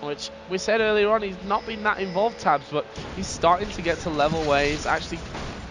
Speaker 4: Which we said earlier on, he's not been that involved, Tabs, but he's starting to get to level where he's actually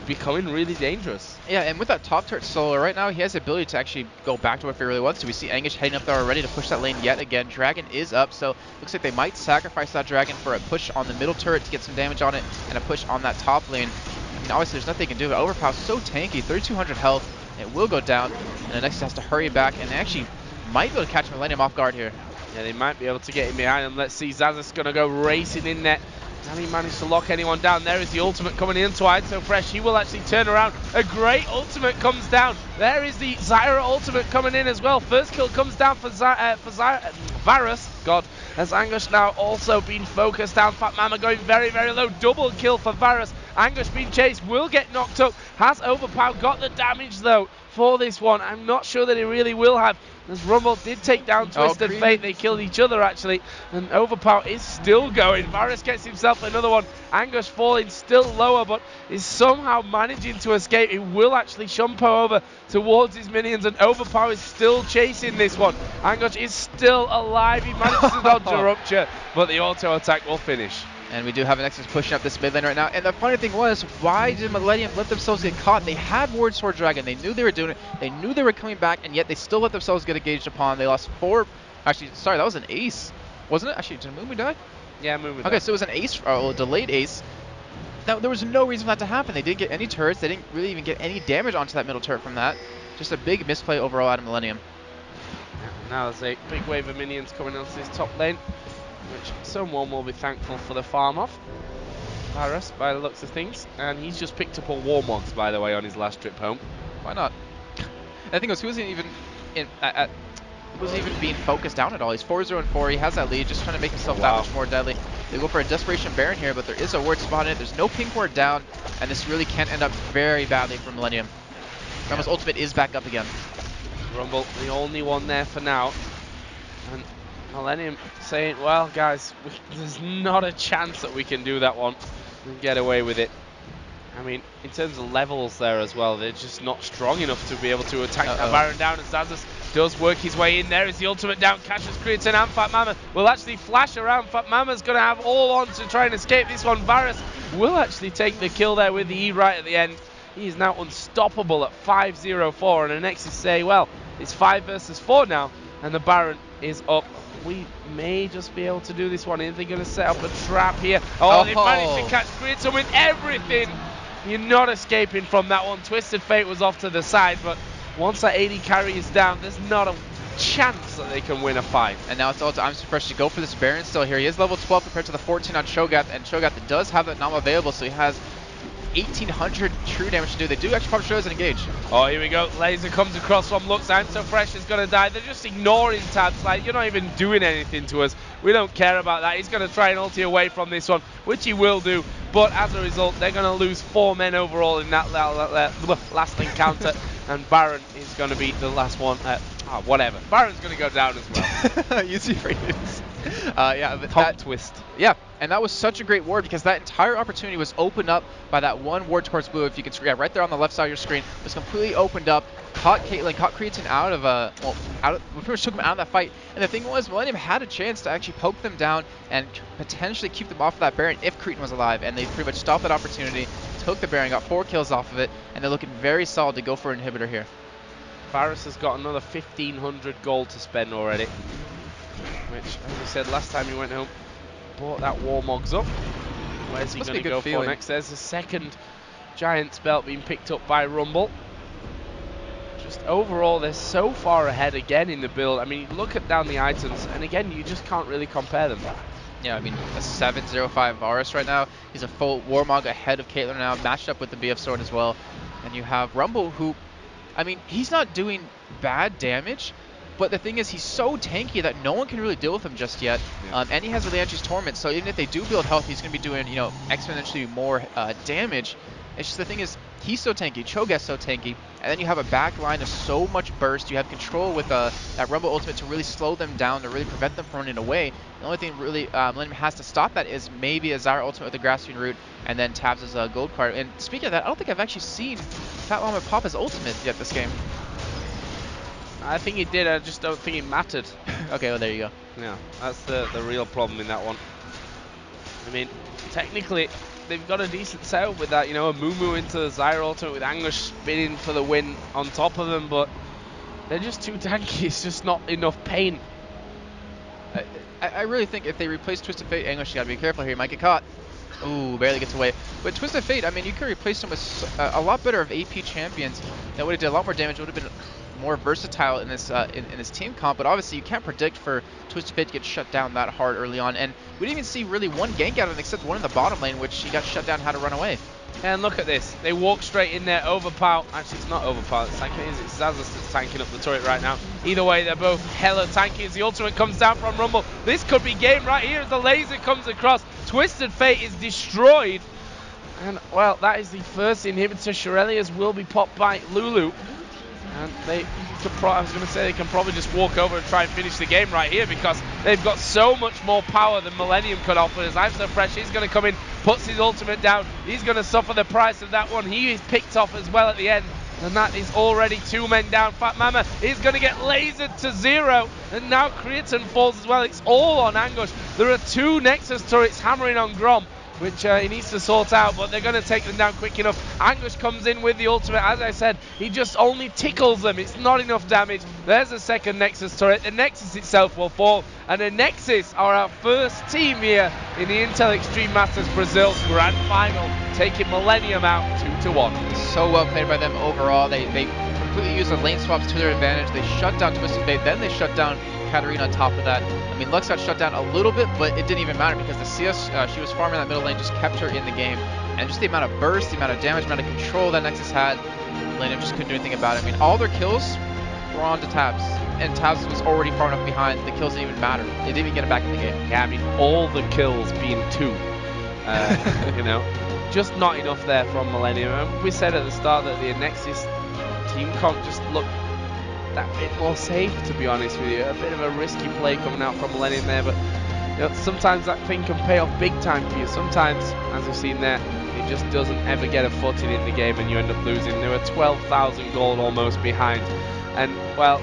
Speaker 4: becoming really dangerous.
Speaker 5: Yeah, and with that top turret solo, right now he has the ability to actually go back to if he really wants to. We see Angus heading up there already to push that lane yet again. Dragon is up, so looks like they might sacrifice that Dragon for a push on the middle turret to get some damage on it, and a push on that top lane. I mean, obviously there's nothing they can do. Overpower's so tanky, 3,200 health, it will go down, and the Anexis has to hurry back, and they actually might be able to catch Millenium off guard here.
Speaker 4: Yeah, they might be able to get him behind him. Let's see, Zazas going to go racing in there. Can he manage to lock anyone down? There is the ultimate coming in to Ides So Fresh. He will actually turn around. A great ultimate comes down. There is the Zyra ultimate coming in as well. First kill comes down for Varus. God, as Angush now also being focused down. Fat Mama going very, very low. Double kill for Varus. Angush being chased, will get knocked up. Has Overpower got the damage though for this one? I'm not sure that he really will have. As Rumble did take down Twisted Fate, they killed each other actually, and Overpower is still going. Varus gets himself another one. Angush falling still lower, but is somehow managing to escape. He will actually shumpo over towards his minions, and Overpower is still chasing this one. Angush is still alive. He manages to dodge a rupture, but the auto attack will finish.
Speaker 5: And we do have Anexis pushing up this mid lane right now. And the funny thing was, why did Millenium let themselves get caught? They had Ward Sword Dragon. They knew they were doing it. They knew they were coming back, and yet they still let themselves get engaged upon. They lost 4. Actually, sorry, that was an ace. Wasn't it? Actually, did Mumu die?
Speaker 4: Yeah, Mumu died.
Speaker 5: Okay, so it was an ace, or a delayed ace. Now, there was no reason for that to happen. They didn't get any turrets. They didn't really even get any damage onto that middle turret from that. Just a big misplay overall out of Millenium.
Speaker 4: Yeah, now there's a big wave of minions coming onto this top lane, which someone will be thankful for the farm off. Varus, by the looks of things, and he's just picked up a Warmogs, by the way, on his last trip home.
Speaker 5: Why not? And the thing was, he wasn't even being focused down at all. He's 4-0-4. He has that lead, just trying to make himself that much more deadly. They go for a Desperation Baron here, but there is a ward spot in it. There's no pink ward down, and this really can end up very badly for Millenium. Rumbles ultimate is back up again.
Speaker 4: Rumble, the only one there for now. And Millenium saying, well, guys, there's not a chance that we can do that one and get away with it. I mean, in terms of levels there as well, they're just not strong enough to be able to attack that Baron down, and Zazas does work his way in. There is the ultimate down. Cassius Creatine and Fat Mama will actually flash around. Fat Mama's going to have all on to try and escape this one. Varus will actually take the kill there with the E right at the end. He is now unstoppable at 5-0-4, and Anexis say, well, it's 5 versus 4 now, and the Baron is up. We may just be able to do this one. Are they going to set up a trap here? Oh, they managed to catch Creatine with everything. You're not escaping from that one. Twisted Fate was off to the side, but once that AD carry is down, there's not a chance that they can win a fight.
Speaker 5: And now it's all to IEM Fresh to go for this Baron still here. He is level 12 compared to the 14 on Shogat, and Shogat does have that Nom available, so he has 1,800 true damage to do. They do actually pop Shows and engage.
Speaker 4: Oh, here we go. Laser comes across from Lux. I'm So Fresh is going to die. They're just ignoring Tabs. Like, you're not even doing anything to us. We don't care about that. He's going to try and ulti away from this one, which he will do. But as a result, they're going to lose 4 men overall in that last encounter. And Baron is going to be the last one. Whatever. Baron's going to go down as well.
Speaker 5: Easy phrases. Yeah, but
Speaker 4: Top twist.
Speaker 5: Yeah, and that was such a great ward because that entire opportunity was opened up by that one ward towards blue. If you can, yeah, right there on the left side of your screen, was completely opened up. Caught Caitlyn, caught Creatine out of we pretty much took him out of that fight. And the thing was, Millenium had a chance to actually poke them down and potentially keep them off of that Baron if Creatine was alive. And they pretty much stopped that opportunity, took the Baron, got 4 kills off of it, and they're looking very solid to go for an inhibitor here.
Speaker 4: Varus has got another 1,500 gold to spend already, which, as I said last time he went home, bought that Warmogs up. Where's he going to go for next? There's a second Giant's belt being picked up by Rumble. just overall, they're so far ahead again in the build. I mean, you look at down the items, and again, you just can't really compare them.
Speaker 5: Yeah, I mean, a 7-0-5 Varus right now. He's a full Warmog ahead of Caitlyn now, matched up with the BF Sword as well. And you have Rumble, who, I mean, he's not doing bad damage, but the thing is, he's so tanky that no one can really deal with him just yet.
Speaker 4: Yeah.
Speaker 5: And he has the Leandri's Torment, so even if they do build health, he's going to be doing, exponentially more damage. It's just the thing is, he's so tanky, Cho'Gath's so tanky, and then you have a back line of so much burst. You have control with that Rumble ultimate to really slow them down, to really prevent them from running away. The only thing really Millenium has to stop that is maybe a Zyra ultimate with the Grasping Root, and then Tabs' gold card. And speaking of that, I don't think I've actually seen Fat Llama pop his ultimate yet this game.
Speaker 4: I think he did, I just don't think it mattered.
Speaker 5: Okay, well, there you go.
Speaker 4: Yeah, that's the real problem in that one. I mean, technically, they've got a decent setup with that, a Moo into the Zyra ultimate with Anguish spinning for the win on top of them, but they're just too tanky. It's just not enough pain.
Speaker 5: I really think if they replace Twisted Fate, Anguish, you gotta be careful here, you might get caught. Ooh, barely gets away. But Twisted Fate, I mean, you could replace him with a lot better of AP champions that would have did a lot more damage, would have been more versatile in this in this team comp, but obviously you can't predict for Twisted Fate to get shut down that hard early on, and we didn't even see really one gank out of him except one in the bottom lane, which he got shut down, had to run away.
Speaker 4: And look at this, they walk straight in there, overpower. Actually, it's not overpower that's tanking, is it? It's Zazas that's tanking up the turret right now. Either way, they're both hella tanky as the ultimate comes down from Rumble. This could be game right here as the laser comes across. Twisted Fate is destroyed. And, well, that is the first inhibitor. Shirelias will be popped by Lulu. And I was going to say they can probably just walk over and try and finish the game right here because they've got so much more power than Millenium could offer. As I'm so fresh, he's going to come in, puts his ultimate down. He's going to suffer the price of that one. He is picked off as well at the end. And that is already 2 men down. Fat Mama is going to get lasered to 0. And now Creatine falls as well. It's all on Anguish. There are 2 Nexus turrets hammering on Grom, which he needs to sort out, but they're going to take them down quick enough. Anguish comes in with the ultimate. As I said, he just only tickles them. It's not enough damage. There's a second Nexus turret. The Nexus itself will fall, and the Nexus are our first team here in the Intel Extreme Masters Brazil Grand Final, taking Millenium out 2-1.
Speaker 5: So well played by them overall. They completely used the lane swaps to their advantage. They shut down Twisted Fate, then they shut down Katarina on top of that. I mean, Lux got shut down a little bit, but it didn't even matter because the CS she was farming that middle lane just kept her in the game. And just the amount of burst, the amount of damage, the amount of control that Nexus had, Millenium just couldn't do anything about it. I mean, all their kills were on to Tabs, and Tabs was already far enough behind. The kills didn't even matter. They didn't even get it back in the game.
Speaker 4: Yeah, I mean, all the kills being 2. Just not enough there from Millenium. We said at the start that the Anexis team comp just looked that bit more safe, to be honest with you. A bit of a risky play coming out from Millenium there, but sometimes that thing can pay off big time for you. Sometimes, as we've seen there, it just doesn't ever get a footing in the game and you end up losing. They were 12,000 gold almost behind, and well,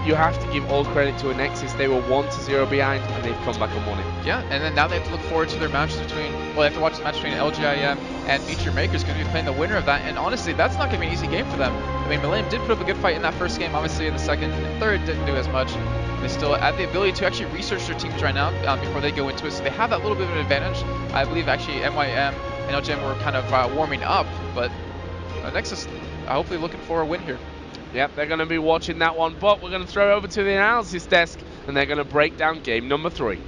Speaker 4: you have to give all credit to Anexis. They were 1-0 behind and they've come back and won it.
Speaker 5: Yeah, and then now they have to look forward to their matches between, well, they have to watch the match between LGIM and Future Makers, going to be playing the winner of that, and honestly, that's not going to be an easy game for them. I mean, Millenium did put up a good fight in that first game, obviously in the second and third didn't do as much. They still have the ability to actually research their teams right now before they go into it, so they have that little bit of an advantage. I believe actually MYM and LGM were kind of warming up, but Nexus hopefully looking for a win here.
Speaker 4: Yep, they're going to be watching that one, but we're going to throw over to the analysis desk and they're going to break down game number 3.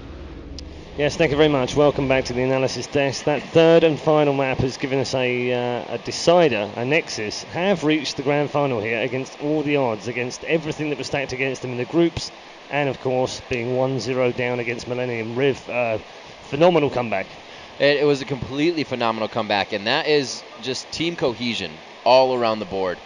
Speaker 1: Yes, thank you very much. Welcome back to the analysis desk. That third and final map has given us a decider. Anexis have reached the grand final here against all the odds, against everything that was stacked against them in the groups, and of course being 1-0 down against Millenium. Riv, phenomenal comeback.
Speaker 3: It was a completely phenomenal comeback, and that is just team cohesion all around the board.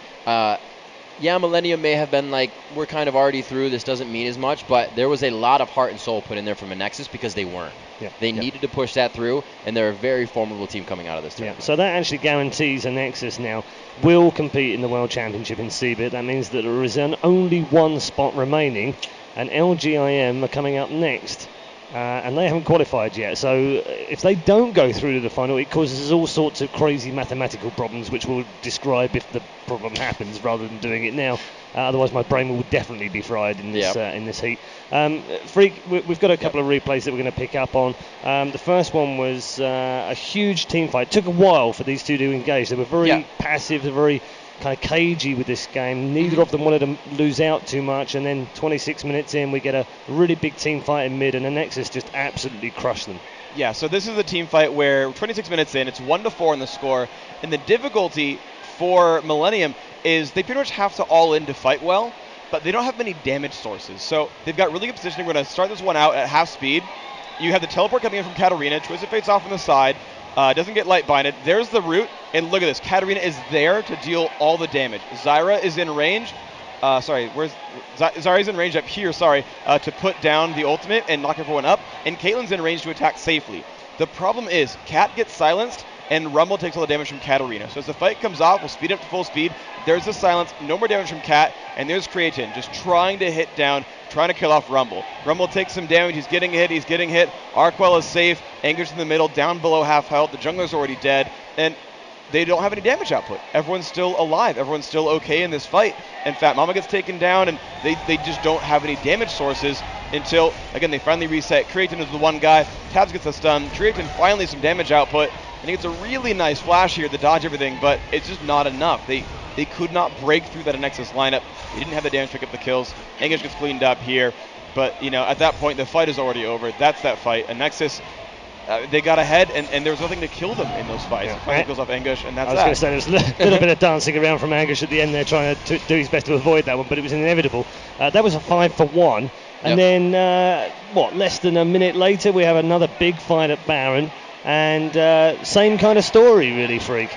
Speaker 3: Yeah, Millenium may have been like, we're kind of already through, this doesn't mean as much, but there was a lot of heart and soul put in there from Anexis because they weren't. They needed to push that through, and they're a very formidable team coming out of this tournament.
Speaker 1: So that actually guarantees Anexis now will compete in the World Championship in CBIT. That means that there is only one spot remaining, and LGIM are coming up next. And they haven't qualified yet, so if they don't go through to the final, it causes all sorts of crazy mathematical problems, which we'll describe if the problem happens rather than doing it now. Otherwise, my brain will definitely be fried in this heat. Freak, we've got a couple of replays that we're going to pick up on. The first one was a huge team fight. It took a while for these two to engage. They were very passive, very kind of cagey with this game. Neither of them wanted to lose out too much, and then 26 minutes in, we get a really big team fight in mid, and Anexis just absolutely crushed them.
Speaker 2: Yeah, so this is a team fight where 26 minutes in, it's 1-4 in the score, and the difficulty for Millenium is they pretty much have to all in to fight well, but they don't have many damage sources. So they've got really good positioning. We're going to start this one out at half speed. You have the teleport coming in from Katarina. Twisted Fate's off on the side. Doesn't get light binded. There's the root, and look at this. Katarina is there to deal all the damage. Zyra is in range. Zyra's in range up here, to put down the ultimate and knock everyone up, and Caitlyn's in range to attack safely. The problem is, Kat gets silenced, and Rumble takes all the damage from Katarina. So as the fight comes off, we'll speed up to full speed. There's the silence, no more damage from Kat, and there's Creatin just trying to hit down, trying to kill off Rumble. Rumble takes some damage, he's getting hit. Arquel is safe, Anger's in the middle, down below half health, the jungler's already dead, and they don't have any damage output. Everyone's still alive. Everyone's still okay in this fight. And Fat Mama gets taken down, and they just don't have any damage sources until, again, they finally reset. Creatin is the one guy. Tabs gets a stun. Creatin finally some damage output, and he gets a really nice flash here to dodge everything, but it's just not enough. They could not break through that Anexis lineup. They didn't have the damage to pick up the kills. Anguish gets cleaned up here, but, at that point, the fight is already over. That's that fight. Anexis, they got ahead, and there was nothing to kill them in those fights.
Speaker 1: Yeah.
Speaker 2: Finally goes off Anguish, and that's that.
Speaker 1: I was going to say, there was a little bit of dancing around from Anguish at the end there, trying to do his best to avoid that one, but it was inevitable. That was a 5-for-1. And then, less than a minute later, we have another big fight at Baron, and same kind of story, really, Freak.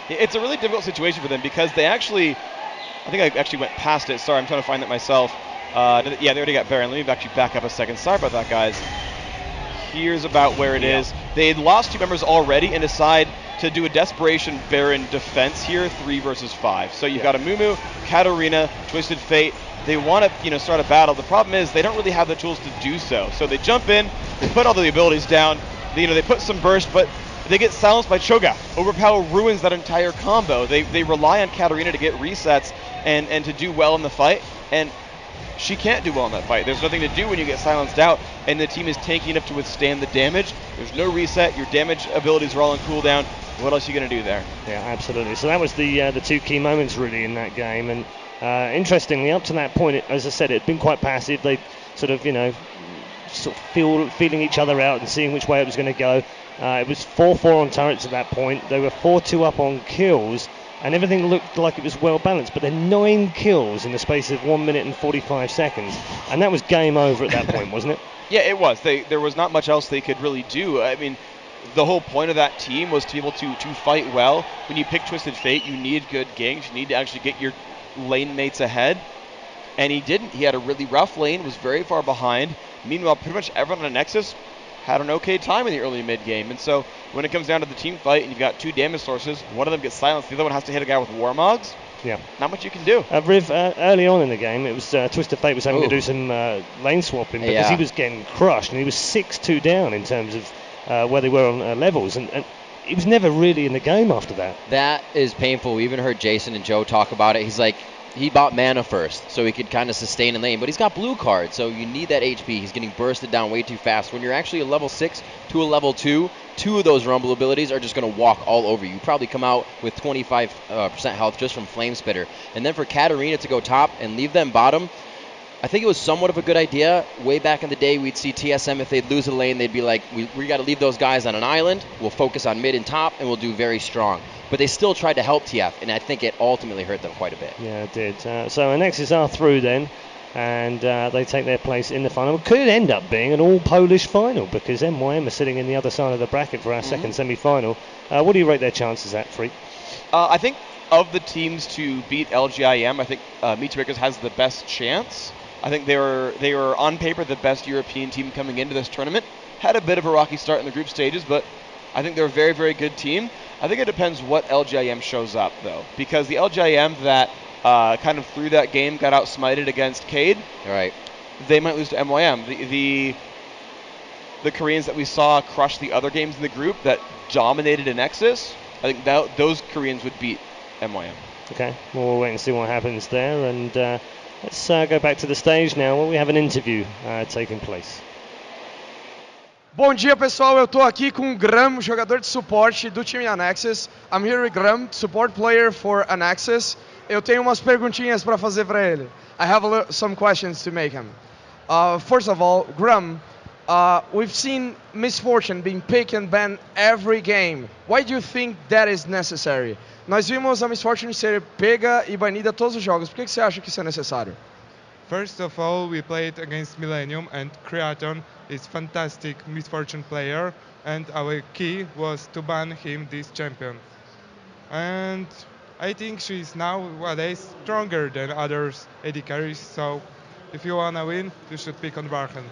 Speaker 2: It's a really difficult situation for them because they actually, I think I actually went past it. Sorry, I'm trying to find that myself. They already got Baron. Let me actually back up a second. Sorry about that, guys. Here's about where it is. They had lost 2 members already and decide to do a desperation Baron defense here, 3 versus 5. So you've got a Mumu, Katarina, Twisted Fate. They want to, start a battle. The problem is they don't really have the tools to do so. So they jump in, they put all the abilities down. They put some burst, but they get silenced by Cho'Gath. Overpower ruins that entire combo. They rely on Katarina to get resets and to do well in the fight, and she can't do well in that fight. There's nothing to do when you get silenced out, and the team is tanky enough to withstand the damage. There's no reset. Your damage abilities are all on cooldown. What else are you going to do there?
Speaker 1: Yeah, absolutely. So that was the 2 key moments, really, in that game. And interestingly, up to that point, as I said, it had been quite passive. They sort of, feeling each other out and seeing which way it was going to go. It was 4-4 on turrets at that point. They were 4-2 up on kills, and everything looked like it was well balanced. But then 9 kills in the space of 1 minute and 45 seconds, and that was game over at that point, wasn't it?
Speaker 2: Yeah, it was. There was not much else they could really do. I mean, the whole point of that team was to be able to fight well. When you pick Twisted Fate, you need good ganks. You need to actually get your lane mates ahead, and he didn't. He had a really rough lane, was very far behind. Meanwhile, pretty much everyone on Anexis had an okay time in the early mid game, and so when it comes down to the team fight and you've got 2 damage sources, one of them gets silenced, the other one has to hit a guy with Warmogs.
Speaker 1: Yeah.
Speaker 2: Not much you can do.
Speaker 1: Riv, early on in the game, it was Twisted Fate was having to do some lane swapping because he was getting crushed, and he was 6-2 down in terms of where they were on levels, and he was never really in the game after that.
Speaker 3: That is painful. We even heard Jason and Joe talk about it. He's like, he bought mana first so he could kind of sustain in lane, but he's got blue cards, so you need that HP. He's getting bursted down way too fast. When you're actually a level 6 to a level 2, 2 of those Rumble abilities are just going to walk all over you. You probably come out with 25% health just from Flame Spitter. And then for Katarina to go top and leave them bottom, I think it was somewhat of a good idea. Way back in the day, we'd see TSM, if they'd lose a lane, they'd be like, we got to leave those guys on an island. We'll focus on mid and top, and we'll do very strong. But they still tried to help TF, and I think it ultimately hurt them quite a bit.
Speaker 1: Yeah, it did. So Anexis are through then, and they take their place in the final. It could end up being an all-Polish final, because MYM are sitting in the other side of the bracket for our second semi-final. What do you rate their chances at, Freak?
Speaker 2: I think of the teams to beat LGIM, I think Meteormakers has the best chance. I think they were on paper the best European team coming into this tournament. Had a bit of a rocky start in the group stages, but I think they're a very, very good team. I think it depends what LGIM shows up, though, because the LGIM that kind of threw that game, got outsmited against Cade,
Speaker 3: Right.
Speaker 2: they might lose to MYM. The Koreans that we saw crush the other games in the group that dominated Anexis, I think those Koreans would beat MYM.
Speaker 1: Okay, well, we'll wait and see what happens there, and let's go back to the stage now where we have an interview taking place.
Speaker 6: Bom dia, pessoal. Eu estou aqui com o Graham, jogador de suporte do time Anexis. I'm here with Graham, support player for Anexis. Eu tenho umas perguntinhas para fazer para ele. I have some questions to make him. First of all, Graham, we've seen Misfortune being picked and banned every game. Why do you think that is necessary? Nós vimos a Misfortune ser pega e banida todos os jogos. Por que você acha que isso é necessário?
Speaker 7: First of all, we played against Millenium, and Creaton is fantastic Misfortune player, and our key was to ban him this champion. And I think she's nowadays stronger than others AD carries, so if you wanna win, you should pick on Barhan.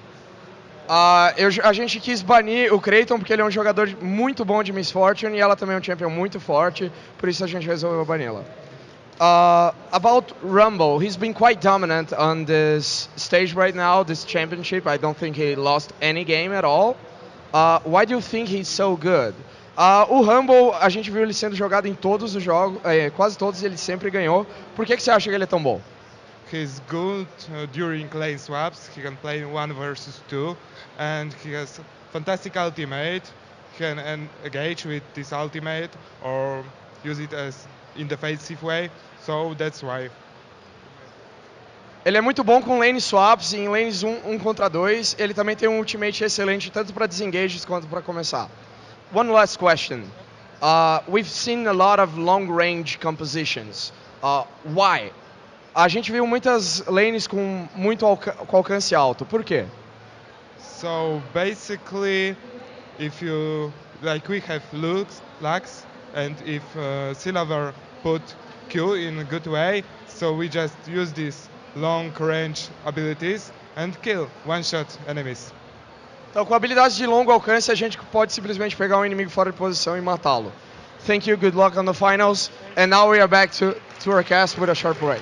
Speaker 6: A gente quis banir o Creighton porque ele é um jogador muito bom de Misfortune e ela também é um champion muito forte, por isso a gente resolveu bani-la. About Rumble, he's been quite dominant on this stage right now, this championship. I don't think he lost any game at all. Why do you think he's so good? O Rumble, a gente viu ele sendo jogado em todos os jogos, quase todos ele sempre ganhou. Por que você acha que ele é tão bom?
Speaker 7: He's good during lane swaps, he can play 1 versus 2, and he has fantastic ultimate. He can engage with this ultimate or use it as in defensive way, so that's why.
Speaker 6: Ele é muito bom com lane swaps em lanes 1 contra 2. Ele também tem um ultimate excelente tanto para desengages quanto para começar. One last question. We've seen a lot of long range compositions. Why? A gente viu muitas lanes com muito com alcance alto. Por quê?
Speaker 7: So basically, if you like, we have Lux, and if Silver put Q in a good way, so we just use these long range abilities and kill one-shot enemies.
Speaker 6: Então, com habilidades de longo alcance, a gente pode simplesmente pegar um inimigo fora de posição e matá-lo. Thank you, good luck on the finals, and now we are back to our cast with a short break.